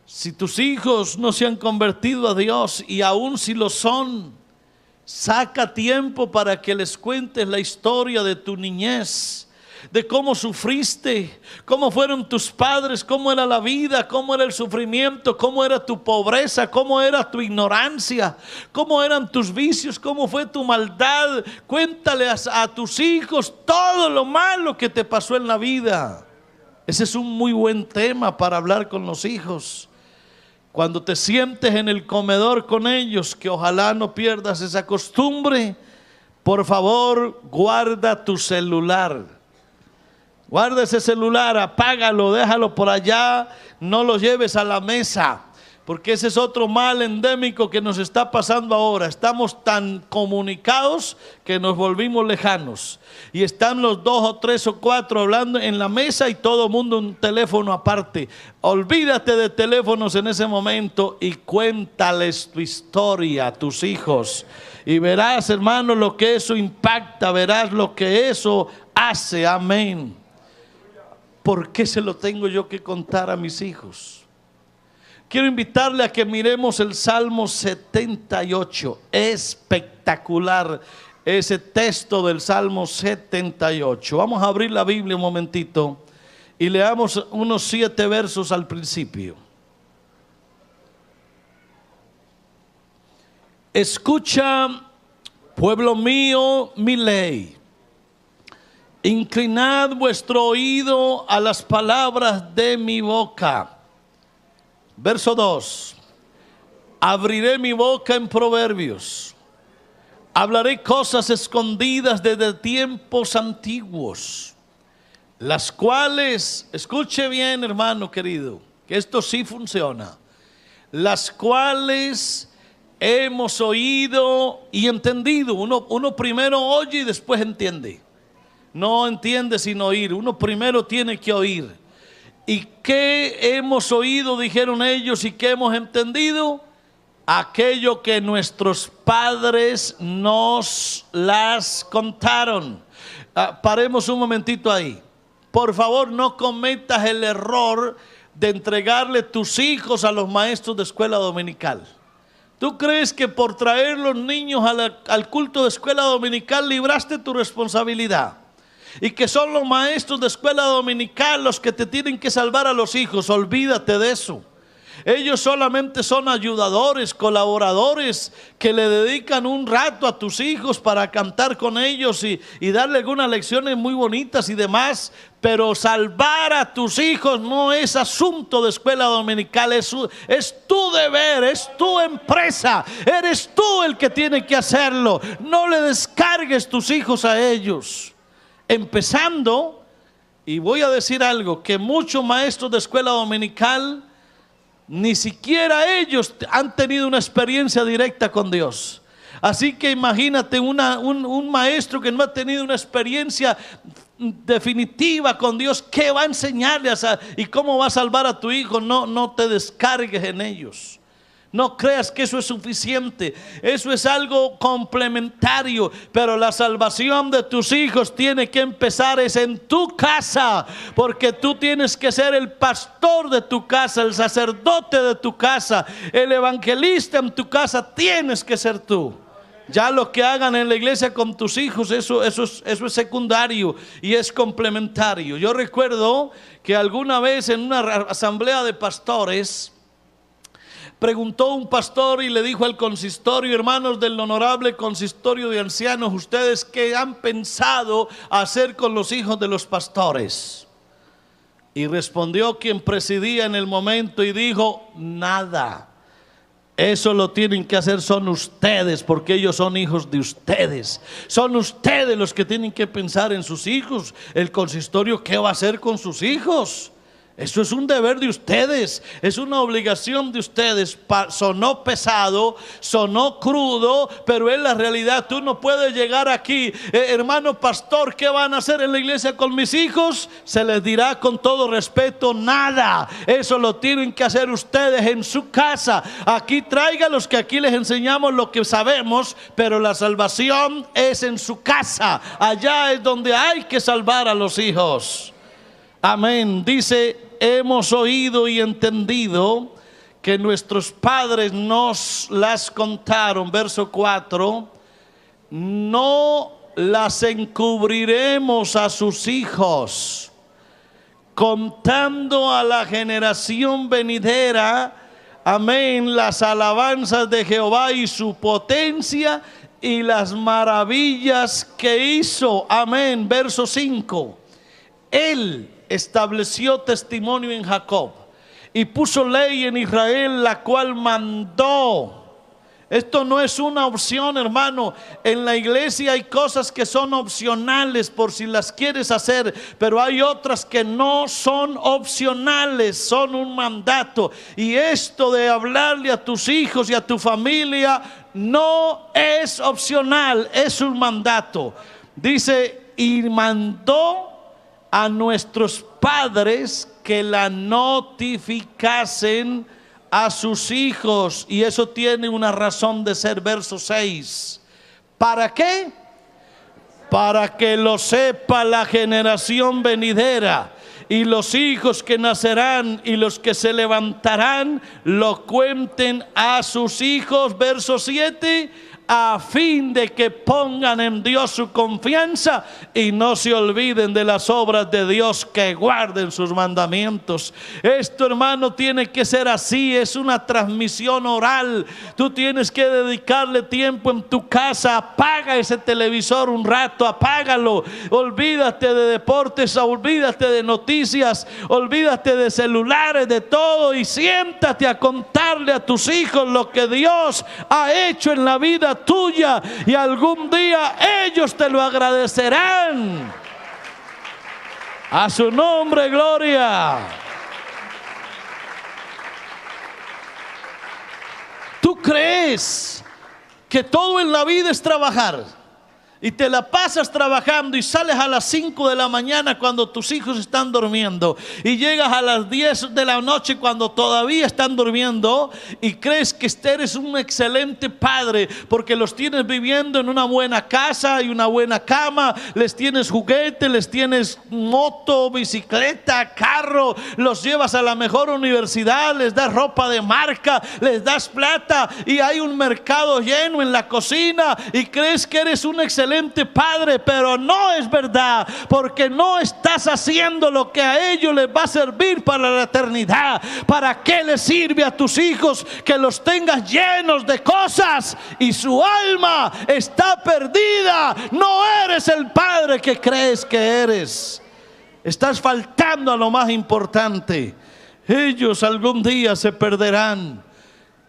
Si tus hijos no se han convertido a Dios, y aún si lo son, saca tiempo para que les cuentes la historia de tu niñez, de cómo sufriste, cómo fueron tus padres, cómo era la vida, cómo era el sufrimiento, cómo era tu pobreza, cómo era tu ignorancia, cómo eran tus vicios, cómo fue tu maldad. Cuéntale a tus hijos todo lo malo que te pasó en la vida. Ese es un muy buen tema para hablar con los hijos. Cuando te sientes en el comedor con ellos, que ojalá no pierdas esa costumbre, por favor, guarda tu celular. Guarda ese celular, apágalo, déjalo por allá, no lo lleves a la mesa, porque ese es otro mal endémico que nos está pasando ahora. Estamos tan comunicados que nos volvimos lejanos, y están los 2 o 3 o 4 hablando en la mesa y todo el mundo un teléfono aparte. Olvídate de teléfonos en ese momento y cuéntales tu historia a tus hijos, y verás, hermano, lo que eso impacta, verás lo que eso hace. Amén. ¿Por qué se lo tengo yo que contar a mis hijos? Quiero invitarle a que miremos el Salmo 78. Espectacular ese texto del Salmo 78. Vamos a abrir la Biblia un momentito y leamos unos 7 versos al principio. Escucha, pueblo mío, mi ley. Inclinad vuestro oído a las palabras de mi boca. Verso 2. Abriré mi boca en proverbios. Hablaré cosas escondidas desde tiempos antiguos, las cuales, escuche bien, hermano querido, que esto sí funciona, las cuales hemos oído y entendido. Uno primero oye y después entiende. No entiende sin oír. Uno primero tiene que oír. ¿Y qué hemos oído? Dijeron ellos. ¿Y qué hemos entendido? Aquello que nuestros padres nos las contaron. Paremos un momentito ahí. Por favor, no cometas el error de entregarle tus hijos a los maestros de escuela dominical. ¿Tú crees que por traer los niños al culto de escuela dominical libraste tu responsabilidad? Y que son los maestros de escuela dominical los que te tienen que salvar a los hijos. Olvídate de eso. Ellos solamente son ayudadores, colaboradores que le dedican un rato a tus hijos para cantar con ellos y darle algunas lecciones muy bonitas y demás. Pero salvar a tus hijos no es asunto de escuela dominical, es tu deber, es tu empresa, eres tú el que tiene que hacerlo. No le descargues tus hijos a ellos. Empezando, y voy a decir algo, que muchos maestros de escuela dominical, ni siquiera ellos han tenido una experiencia directa con Dios. Así que imagínate un maestro que no ha tenido una experiencia definitiva con Dios. ¿Qué va a enseñarle y cómo va a salvar a tu hijo? No te descargues en ellos. No creas que eso es suficiente. Eso es algo complementario. Pero la salvación de tus hijos tiene que empezar es en tu casa, porque tú tienes que ser el pastor de tu casa, el sacerdote de tu casa, el evangelista en tu casa. Tienes que ser tú. Ya lo que hagan en la iglesia con tus hijos, eso es secundario y es complementario. Yo recuerdo que alguna vez en una asamblea de pastores Preguntó un pastor y le dijo al consistorio: hermanos del honorable consistorio de ancianos, ¿ustedes qué han pensado hacer con los hijos de los pastores? Y respondió quien presidía en el momento y dijo: nada. Eso lo tienen que hacer son ustedes, porque ellos son hijos de ustedes. Son ustedes los que tienen que pensar en sus hijos. El consistorio, ¿qué va a hacer con sus hijos? Eso es un deber de ustedes, es una obligación de ustedes. Sonó pesado, sonó crudo, pero es la realidad. Tú no puedes llegar aquí, hermano pastor, ¿qué van a hacer en la iglesia con mis hijos? Se les dirá con todo respeto: nada. Eso lo tienen que hacer ustedes en su casa. Aquí tráigalos, que aquí les enseñamos lo que sabemos, pero la salvación es en su casa. Allá es donde hay que salvar a los hijos. Amén. Dice: hemos oído y entendido que nuestros padres nos las contaron. Verso 4: no las encubriremos a sus hijos, contando a la generación venidera, amén, las alabanzas de Jehová y su potencia y las maravillas que hizo. Amén. Verso 5: Él estableció testimonio en Jacob y puso ley en Israel, la cual mandó. Esto no es una opción, hermano. En la iglesia hay cosas que son opcionales por si las quieres hacer, pero hay otras que no son opcionales, son un mandato. Y esto de hablarle a tus hijos y a tu familia no es opcional, es un mandato. Dice: y mandó a nuestros padres que la notificasen a sus hijos. Y eso tiene una razón de ser. Verso 6: ¿para qué? Para que lo sepa la generación venidera, y los hijos que nacerán y los que se levantarán lo cuenten a sus hijos. Verso 7: a fin de que pongan en Dios su confianza y no se olviden de las obras de Dios, que guarden sus mandamientos. Esto, hermano, tiene que ser así. Es una transmisión oral. Tú tienes que dedicarle tiempo en tu casa. Apaga ese televisor un rato, apágalo. Olvídate de deportes, olvídate de noticias, olvídate de celulares, de todo, y siéntate a contarle a tus hijos lo que Dios ha hecho en la vida tuya, y algún día ellos te lo agradecerán. A su nombre, gloria. ¿Tú crees que todo en la vida es trabajar? Y te la pasas trabajando y sales a las 5 de la mañana cuando tus hijos están durmiendo, y llegas a las 10 de la noche cuando todavía están durmiendo, y crees que eres un excelente padre porque los tienes viviendo en una buena casa y una buena cama, les tienes juguetes, les tienes moto, bicicleta, carro, los llevas a la mejor universidad, les das ropa de marca, les das plata, y hay un mercado lleno en la cocina, y crees que eres un excelente padre, pero no es verdad, porque no estás haciendo lo que a ellos les va a servir para la eternidad. ¿Para qué les sirve a tus hijos que los tengas llenos de cosas y su alma está perdida? No eres el padre que crees que eres. Estás faltando a lo más importante. Ellos algún día se perderán.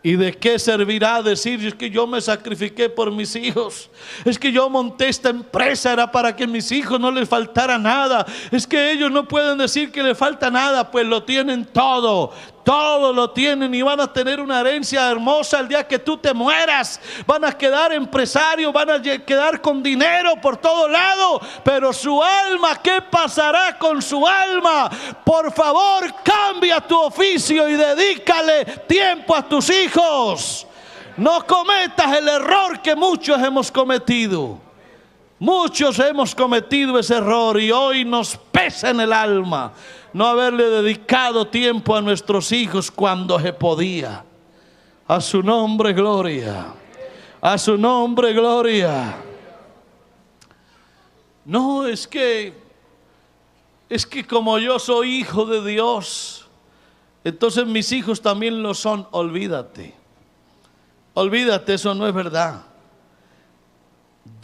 ¿Y de qué servirá decir: es que yo me sacrifiqué por mis hijos, es que yo monté esta empresa, era para que a mis hijos no les faltara nada? Es que ellos no pueden decir que les falta nada. Pues lo tienen todo. Todo lo tienen, y van a tener una herencia hermosa el día que tú te mueras. Van a quedar empresarios, van a quedar con dinero por todo lado, pero su alma, ¿qué pasará con su alma? Por favor, cambia tu oficio y dedícale tiempo a tus hijos. No cometas el error que muchos hemos cometido. Muchos hemos cometido ese error, y hoy nos pesa en el alma no haberle dedicado tiempo a nuestros hijos cuando se podía. A su nombre, gloria. A su nombre, gloria. No, es que como yo soy hijo de Dios, entonces mis hijos también lo son. Olvídate. Olvídate, eso no es verdad.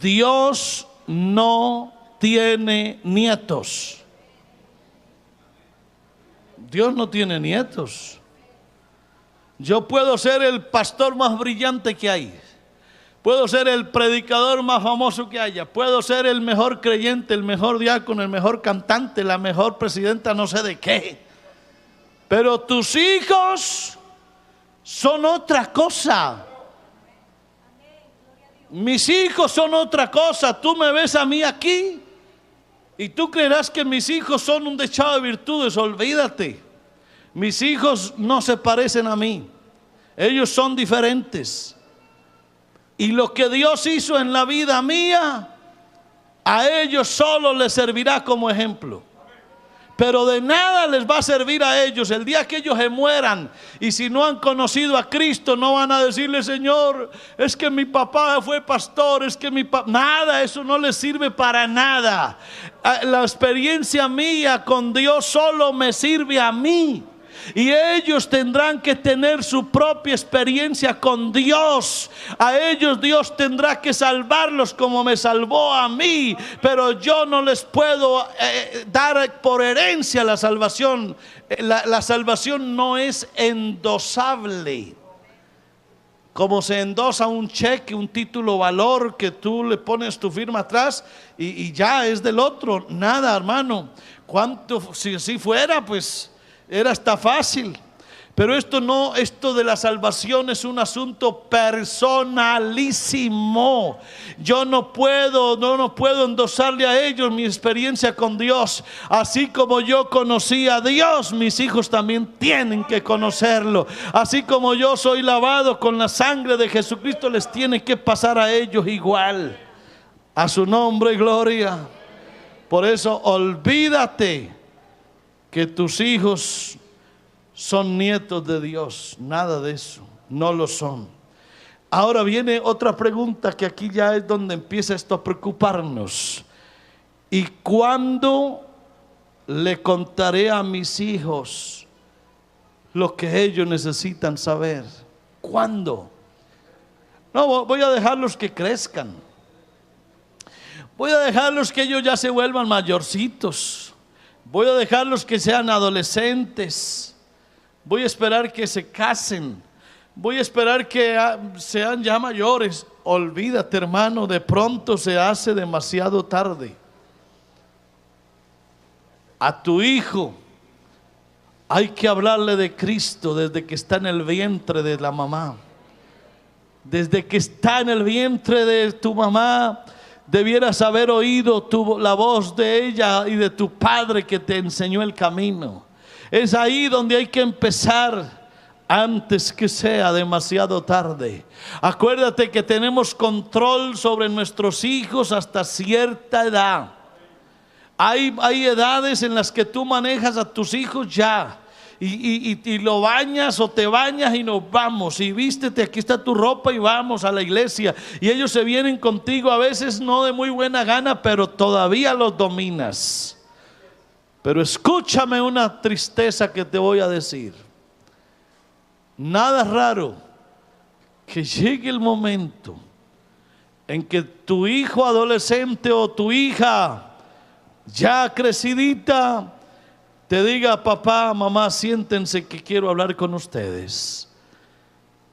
Dios no tiene nietos. Dios no tiene nietos. Yo puedo ser el pastor más brillante que hay. Puedo ser el predicador más famoso que haya. Puedo ser el mejor creyente, el mejor diácono, el mejor cantante, la mejor presidenta, no sé de qué. Pero tus hijos son otra cosa. Mis hijos son otra cosa. Tú me ves a mí aquí y tú creerás que mis hijos son un dechado de virtudes. Olvídate. Mis hijos no se parecen a mí. Ellos son diferentes. Y lo que Dios hizo en la vida mía, a ellos solo les servirá como ejemplo. Pero de nada les va a servir a ellos el día que ellos se mueran. Y si no han conocido a Cristo, no van a decirle: Señor, es que mi papá fue pastor, es que mi papá... Nada, eso no les sirve para nada. La experiencia mía con Dios solo me sirve a mí. Y ellos tendrán que tener su propia experiencia con Dios. A ellos Dios tendrá que salvarlos como me salvó a mí. Pero yo no les puedo dar por herencia la salvación. La salvación no es endosable. Como se endosa un cheque, un título valor, que tú le pones tu firma atrás y ya es del otro. Nada, hermano. ¿Cuánto? Si así fuera, pues era hasta fácil. Pero esto no, esto de la salvación es un asunto personalísimo. Yo no puedo endosarle a ellos mi experiencia con Dios. Así como yo conocí a Dios, mis hijos también tienen que conocerlo. Así como yo soy lavado con la sangre de Jesucristo, les tiene que pasar a ellos igual. A su nombre y gloria. Por eso olvídate que tus hijos son nietos de Dios. Nada de eso, no lo son. Ahora viene otra pregunta, que aquí ya es donde empieza esto a preocuparnos. ¿Y cuándo le contaré a mis hijos lo que ellos necesitan saber? ¿Cuándo? No, voy a dejarlos que crezcan. Voy a dejarlos que ellos ya se vuelvan mayorcitos. Voy a dejarlos que sean adolescentes. Voy a esperar que se casen. Voy a esperar que sean ya mayores. Olvídate, hermano, de pronto se hace demasiado tarde. A tu hijo hay que hablarle de Cristo desde que está en el vientre de la mamá. Desde que está en el vientre de tu mamá, debieras haber oído la voz de ella y de tu padre que te enseñó el camino. Es ahí donde hay que empezar, antes que sea demasiado tarde. Acuérdate que tenemos control sobre nuestros hijos hasta cierta edad. Hay edades en las que tú manejas a tus hijos ya. Y lo bañas o te bañas y nos vamos, y vístete, aquí está tu ropa y vamos a la iglesia. Y ellos se vienen contigo, a veces no de muy buena gana, pero todavía los dominas. Pero escúchame una tristeza que te voy a decir. Nada raro que llegue el momento en que tu hijo adolescente o tu hija ya crecidita te diga: papá, mamá, siéntense que quiero hablar con ustedes.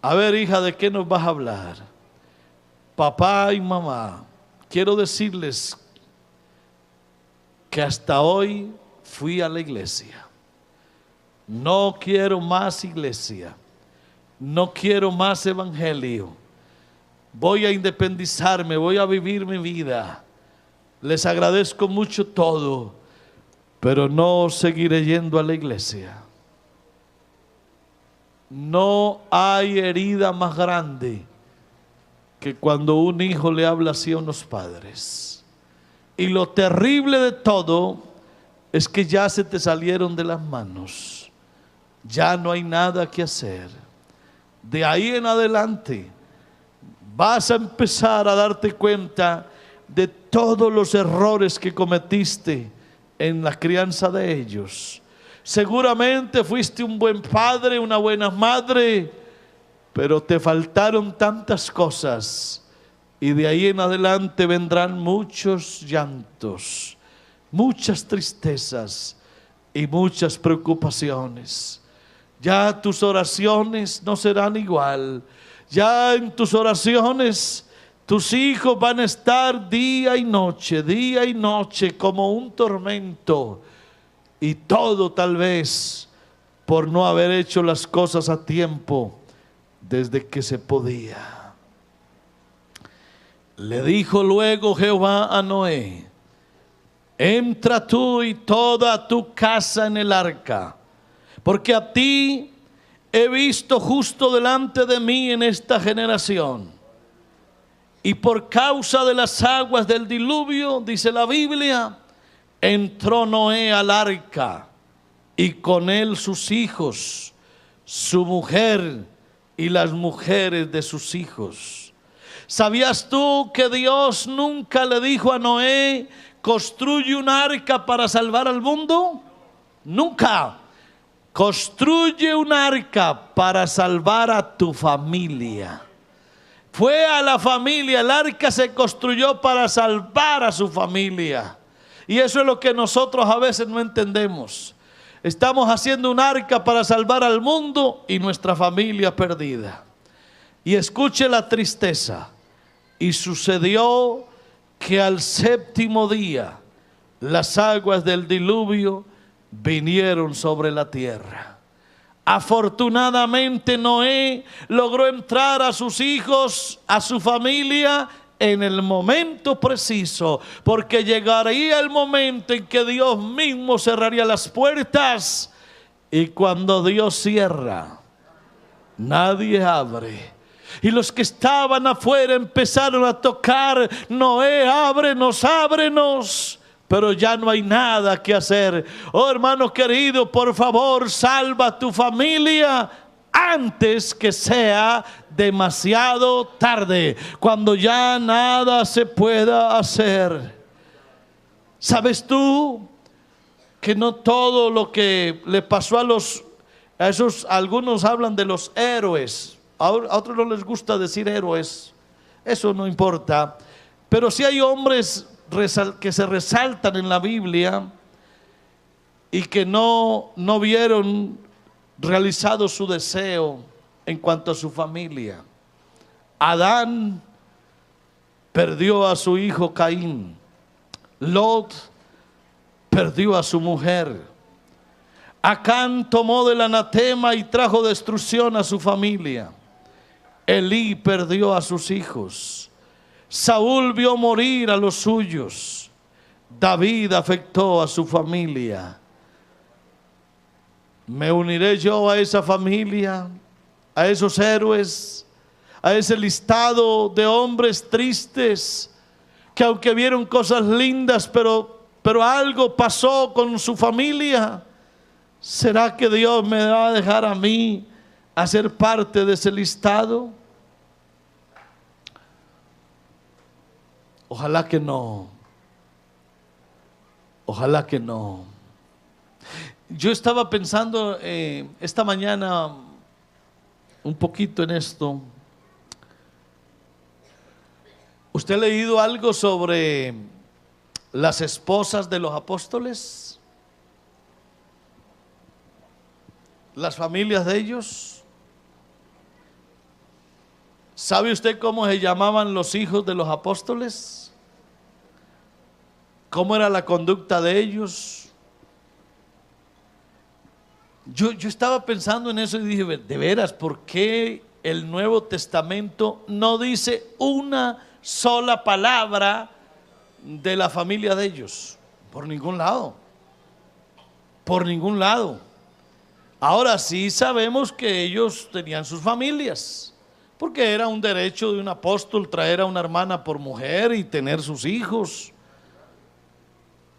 A ver, hija, ¿de qué nos vas a hablar? Papá y mamá, quiero decirles que hasta hoy fui a la iglesia. No quiero más iglesia. No quiero más evangelio. Voy a independizarme, voy a vivir mi vida. Les agradezco mucho todo, pero no seguiré yendo a la iglesia. No hay herida más grande que cuando un hijo le habla así a unos padres. Y lo terrible de todo es que ya se te salieron de las manos. Ya no hay nada que hacer. De ahí en adelante vas a empezar a darte cuenta de todos los errores que cometiste en la crianza de ellos. Seguramente fuiste un buen padre, una buena madre, pero te faltaron tantas cosas. Y de ahí en adelante vendrán muchos llantos, muchas tristezas y muchas preocupaciones. Ya tus oraciones no serán igual. Ya en tus oraciones tus hijos van a estar día y noche como un tormento. Y todo tal vez por no haber hecho las cosas a tiempo desde que se podía. Le dijo luego Jehová a Noé: entra tú y toda tu casa en el arca, porque a ti he visto justo delante de mí en esta generación. Y por causa de las aguas del diluvio, dice la Biblia, entró Noé al arca, y con él sus hijos, su mujer y las mujeres de sus hijos. ¿Sabías tú que Dios nunca le dijo a Noé: construye un arca para salvar al mundo? Nunca. Construye un arca para salvar a tu familia. Fue a la familia, el arca se construyó para salvar a su familia. Y eso es lo que nosotros a veces no entendemos. Estamos haciendo un arca para salvar al mundo y nuestra familia perdida. Y escuche la tristeza. Y sucedió que al séptimo día las aguas del diluvio vinieron sobre la tierra. Afortunadamente Noé logró entrar a sus hijos, a su familia, en el momento preciso, porque llegaría el momento en que Dios mismo cerraría las puertas, y cuando Dios cierra, nadie abre. Y los que estaban afuera empezaron a tocar: Noé, ábrenos, ábrenos. Pero ya no hay nada que hacer. Oh, hermano querido, por favor, salva a tu familia antes que sea demasiado tarde, cuando ya nada se pueda hacer. ¿Sabes tú que no todo lo que le pasó a esos, algunos hablan de los héroes, a otros no les gusta decir héroes, eso no importa, pero sí hay hombres que se resaltan en la Biblia y que no vieron realizado su deseo en cuanto a su familia. Adán perdió a su hijo Caín. Lot perdió a su mujer. Acán tomó del anatema y trajo destrucción a su familia. Elí perdió a sus hijos. Saúl vio morir a los suyos. David afectó a su familia. Me uniré yo a esa familia, a esos héroes, a ese listado de hombres tristes que aunque vieron cosas lindas, pero algo pasó con su familia. ¿Será que Dios me va a dejar a mí hacer parte de ese listado? Ojalá que no. Ojalá que no. Yo estaba pensando esta mañana un poquito en esto. ¿Usted ha leído algo sobre las esposas de los apóstoles? Las familias de ellos. ¿Sabe usted cómo se llamaban los hijos de los apóstoles? ¿Cómo era la conducta de ellos? Yo estaba pensando en eso y dije, de veras, ¿por qué el Nuevo Testamento no dice una sola palabra de la familia de ellos? Por ningún lado. Por ningún lado. Ahora sí sabemos que ellos tenían sus familias, porque era un derecho de un apóstol traer a una hermana por mujer y tener sus hijos.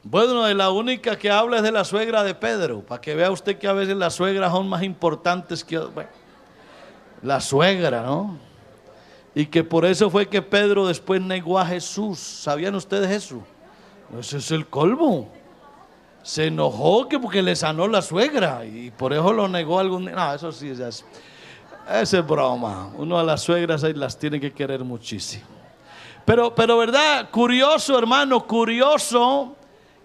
Bueno, de la única que habla es de la suegra de Pedro, para que vea usted que a veces las suegras son más importantes que la suegra, ¿no? Y que por eso fue que Pedro después negó a Jesús. ¿Sabían ustedes eso? Ese es el colmo. Se enojó que porque le sanó la suegra y por eso lo negó algún día. No, eso sí, esa es broma. Uno a las suegras ahí las tiene que querer muchísimo. Pero verdad, curioso, hermano, curioso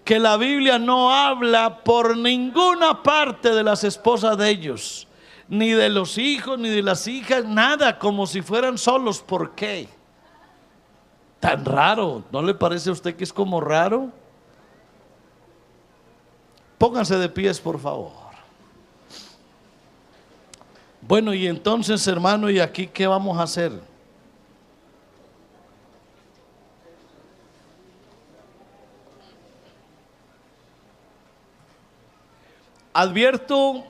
que la Biblia no habla por ninguna parte de las esposas de ellos, ni de los hijos, ni de las hijas, nada, como si fueran solos. ¿Por qué? Tan raro, ¿no le parece a usted que es como raro? Pónganse de pies, por favor. Bueno, y entonces, hermano, ¿y aquí qué vamos a hacer? Advierto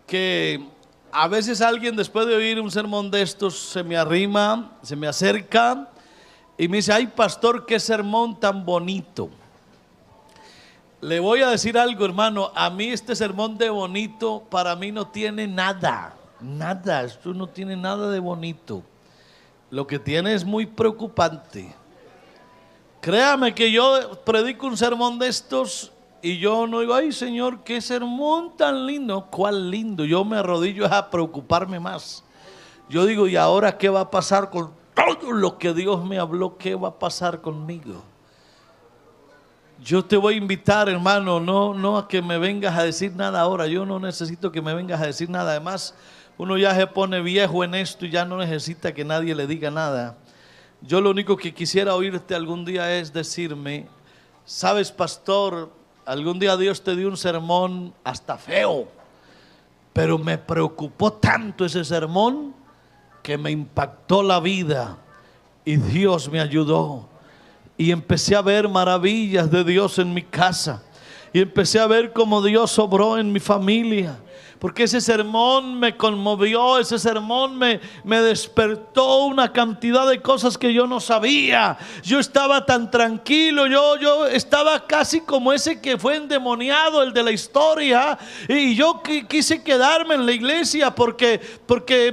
que a veces alguien después de oír un sermón de estos se me arrima, se me acerca y me dice: ay, pastor, qué sermón tan bonito. Le voy a decir algo, hermano, a mí este sermón de bonito para mí no tiene nada, esto no tiene nada de bonito. Lo que tiene es muy preocupante. Créame que yo predico un sermón de estos y yo no digo: ay, Señor, qué sermón tan lindo. ¿Cuál lindo? Yo me arrodillo a preocuparme más. Yo digo: ¿y ahora qué va a pasar con todo lo que Dios me habló? ¿Qué va a pasar conmigo? Yo te voy a invitar, hermano, no a que me vengas a decir nada ahora. Yo no necesito que me vengas a decir nada. Además, uno ya se pone viejo en esto y ya no necesita que nadie le diga nada. Yo lo único que quisiera oírte algún día es decirme: sabes, pastor, algún día Dios te dio un sermón hasta feo, pero me preocupó tanto ese sermón que me impactó la vida y Dios me ayudó. Y empecé a ver maravillas de Dios en mi casa. Y empecé a ver cómo Dios obró en mi familia. Porque ese sermón me conmovió, ese sermón me despertó una cantidad de cosas que yo no sabía. Yo estaba tan tranquilo, yo estaba casi como ese que fue endemoniado, el de la historia. Y yo quise quedarme en la iglesia porque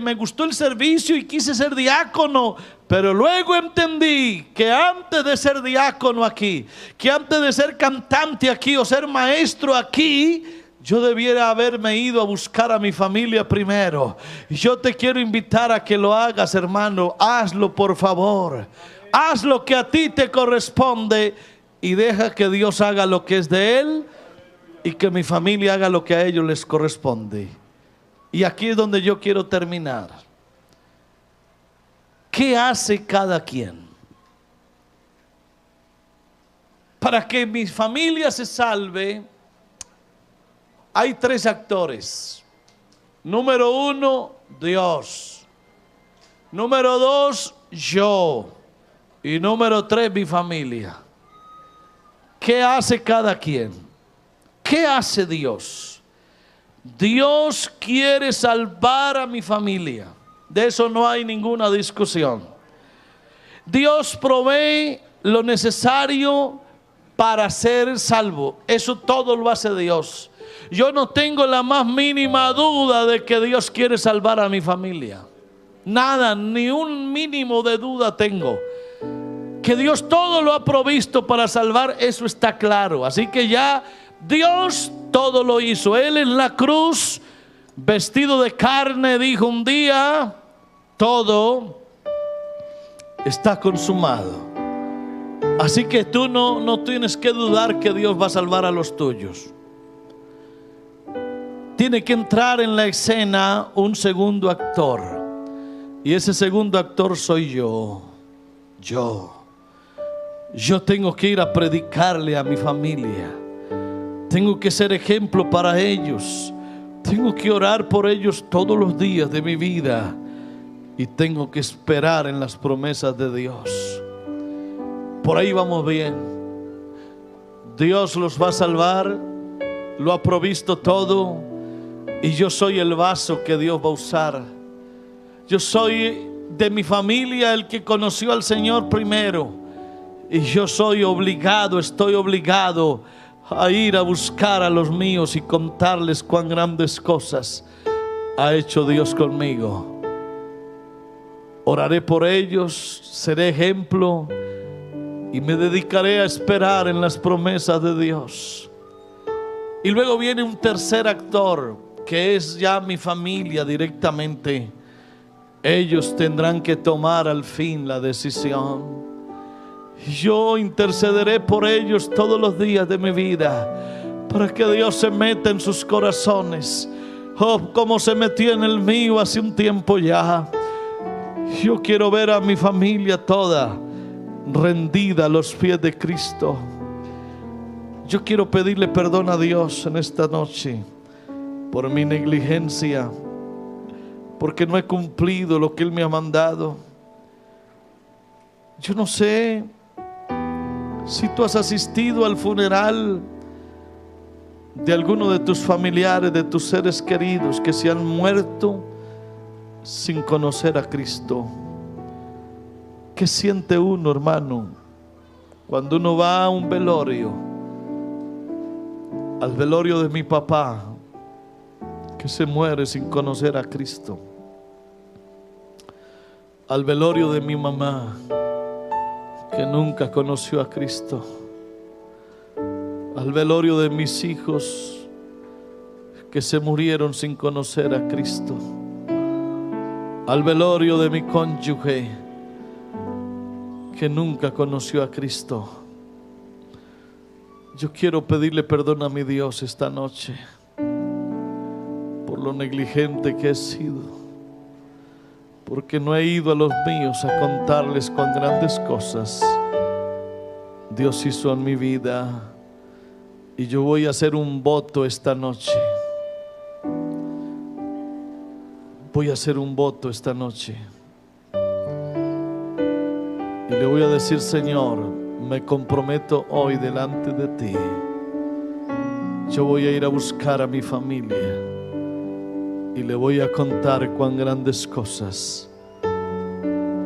me gustó el servicio y quise ser diácono. Pero luego entendí que antes de ser diácono aquí, que antes de ser cantante aquí o ser maestro aquí, yo debiera haberme ido a buscar a mi familia primero. Y yo te quiero invitar a que lo hagas, hermano. Hazlo, por favor. Haz lo que a ti te corresponde y deja que Dios haga lo que es de Él y que mi familia haga lo que a ellos les corresponde. Y aquí es donde yo quiero terminar. ¿Qué hace cada quien? Para que mi familia se salve, hay 3 actores. Número 1, Dios. Número 2, yo. Y número 3, mi familia. ¿Qué hace cada quien? ¿Qué hace Dios? Dios quiere salvar a mi familia. De eso no hay ninguna discusión. Dios provee lo necesario para ser salvo. Eso todo lo hace Dios. Yo no tengo la más mínima duda de que Dios quiere salvar a mi familia. Nada, ni un mínimo de duda tengo. Que Dios todo lo ha provisto para salvar, eso está claro. Así que ya Dios todo lo hizo. Él en la cruz, vestido de carne, dijo un día: todo está consumado. Así que tú no tienes que dudar que Dios va a salvar a los tuyos. Tiene que entrar en la escena un segundo actor. Y ese segundo actor soy yo. Yo tengo que ir a predicarle a mi familia. Tengo que ser ejemplo para ellos. Tengo que orar por ellos todos los días de mi vida. Y tengo que esperar en las promesas de Dios. Por ahí vamos bien. Dios los va a salvar. Lo ha provisto todo. Y yo soy el vaso que Dios va a usar. Yo soy de mi familia el que conoció al Señor primero. Y yo estoy obligado a ir a buscar a los míos y contarles cuán grandes cosas ha hecho Dios conmigo. Oraré por ellos, seré ejemplo y me dedicaré a esperar en las promesas de Dios. Y luego viene un tercer actor, que es ya mi familia directamente. Ellos tendrán que tomar al fin la decisión. Yo intercederé por ellos todos los días de mi vida, para que Dios se meta en sus corazones, como se metió en el mío hace un tiempo ya. Yo quiero ver a mi familia toda rendida a los pies de Cristo. Yo quiero pedirle perdón a Dios en esta noche por mi negligencia, porque no he cumplido lo que Él me ha mandado. Yo no sé si tú has asistido al funeral de alguno de tus familiares, de tus seres queridos que se han muerto sin conocer a Cristo. ¿Qué siente uno, hermano, cuando uno va a un velorio? Al velorio de mi papá, que se muere sin conocer a Cristo. Al velorio de mi mamá, que nunca conoció a Cristo. Al velorio de mis hijos, que se murieron sin conocer a Cristo. Al velorio de mi cónyuge, que nunca conoció a Cristo. Yo quiero pedirle perdón a mi Dios esta noche por lo negligente que he sido, porque no he ido a los míos a contarles cuán grandes cosas Dios hizo en mi vida. Y yo voy a hacer un voto esta noche. Voy a hacer un voto esta noche. Y le voy a decir: Señor, me comprometo hoy delante de ti. Yo voy a ir a buscar a mi familia y le voy a contar cuán grandes cosas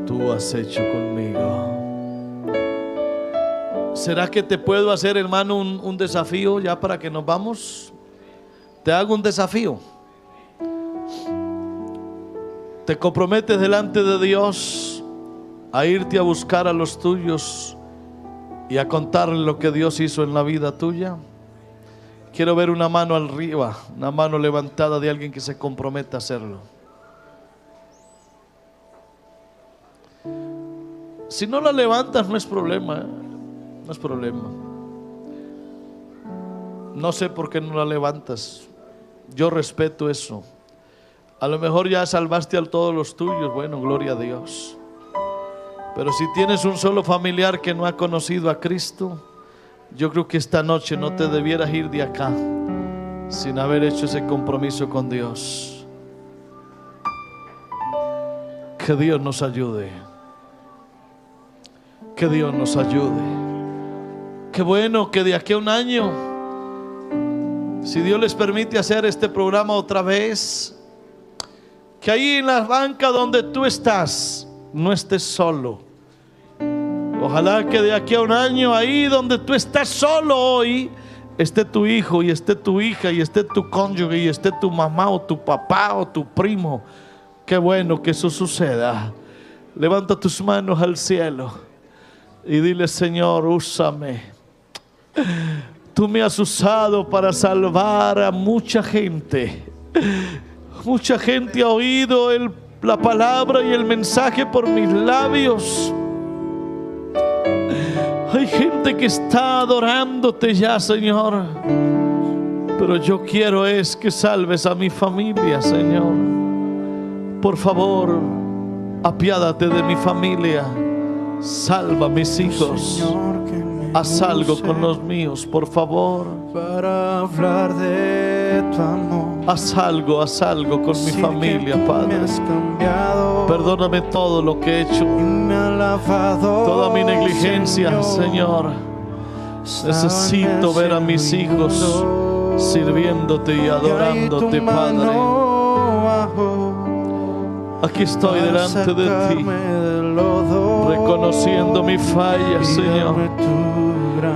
tú has hecho conmigo. ¿Será que te puedo hacer, hermano, un desafío ya para que nos vamos? Te hago un desafío. ¿Te comprometes delante de Dios a irte a buscar a los tuyos y a contarle lo que Dios hizo en la vida tuya? Quiero ver una mano arriba, una mano levantada de alguien que se comprometa a hacerlo. Si no la levantas, no es problema, no es problema. No sé por qué no la levantas. Yo respeto eso. A lo mejor ya salvaste a todos los tuyos. Bueno, gloria a Dios. Pero si tienes un solo familiar que no ha conocido a Cristo, yo creo que esta noche no te debieras ir de acá sin haber hecho ese compromiso con Dios. Que Dios nos ayude. Que Dios nos ayude. Qué bueno que de aquí a un año, si Dios les permite hacer este programa otra vez, que ahí en la banca donde tú estás no estés solo. Ojalá que de aquí a un año, ahí donde tú estás solo hoy, esté tu hijo y esté tu hija y esté tu cónyuge y esté tu mamá o tu papá o tu primo. Qué bueno que eso suceda. Levanta tus manos al cielo y dile: Señor, úsame. Tú me has usado para salvar a mucha gente. Mucha gente ha oído la palabra y el mensaje por mis labios. Hay gente que está adorándote ya, Señor. Pero yo quiero es que salves a mi familia, Señor. Por favor, apiádate de mi familia. Salva a mis hijos. Haz algo con los míos, por favor. Para hablar de tu amor. Haz algo con mi familia, Padre. Perdóname todo lo que he hecho, toda mi negligencia, Señor. Necesito ver a mis hijos sirviéndote y adorándote, Padre. Aquí estoy delante de ti, reconociendo mi falla, Señor.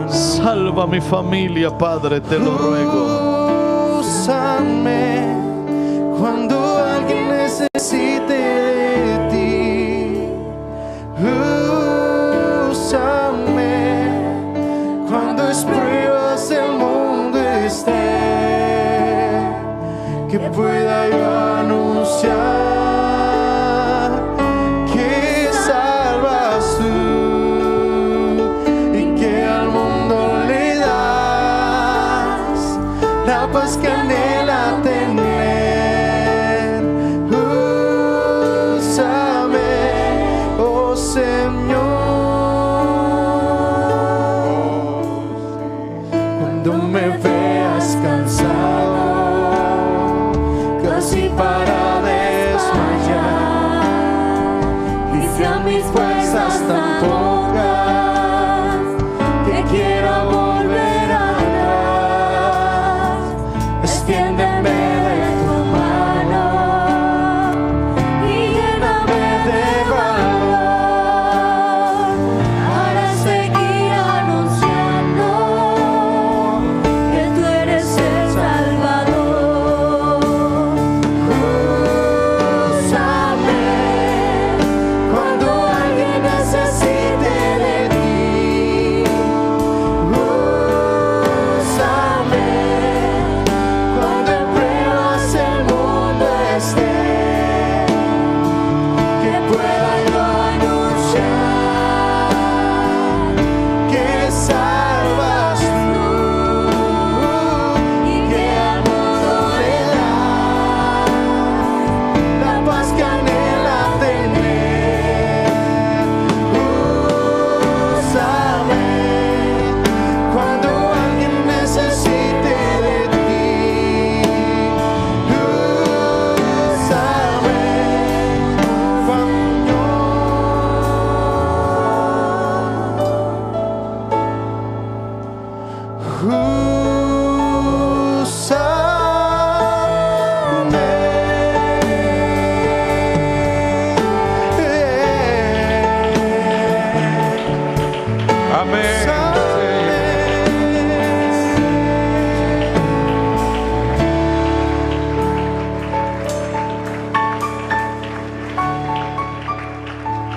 Salva a mi familia, Padre, te lo ruego. Úsame cuando alguien necesite de ti. Úsame cuando las pruebas del mundo estén. que pueda yo anunciar que salvas tú y que al mundo le das la paz que anhela tener. Úsame, oh Señor, cuando me veas cansado, casi para desmayar, y sean mis fuerzas tan pocas que quiera volver atrás, extiéndeme de tu mano y lléname de valor para seguir anunciando que tú eres el Salvador. Úsame cuando alguien necesite de ti. Úsame cuando en pruebas el mundo esté, que pueda yo anunciar que salvas tú y que al mundo le das la paz que anhela tener. Úsame cuando alguien necesite de ti. Úsame cuando Amén.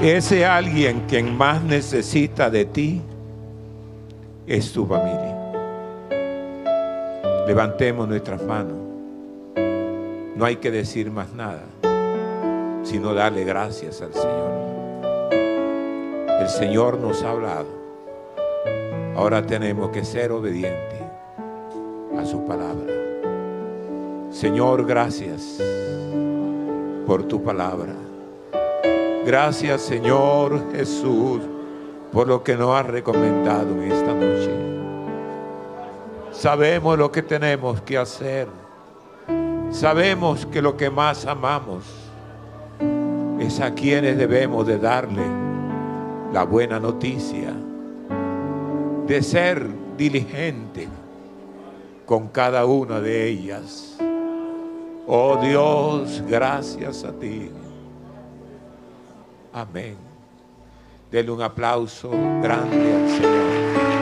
Ese alguien quien más necesita de ti es tu familia. Levantemos nuestras manos. No hay que decir más nada, sino darle gracias al Señor. El Señor nos ha hablado. Ahora tenemos que ser obedientes a su palabra. Señor, gracias por tu palabra. Gracias, Señor Jesús, por lo que nos has recomendado en esta noche. Sabemos lo que tenemos que hacer. Sabemos que lo que más amamos es a quienes debemos de darle la buena noticia, de ser diligente con cada una de ellas. Oh Dios, gracias a ti. Amén. Denle un aplauso grande al Señor.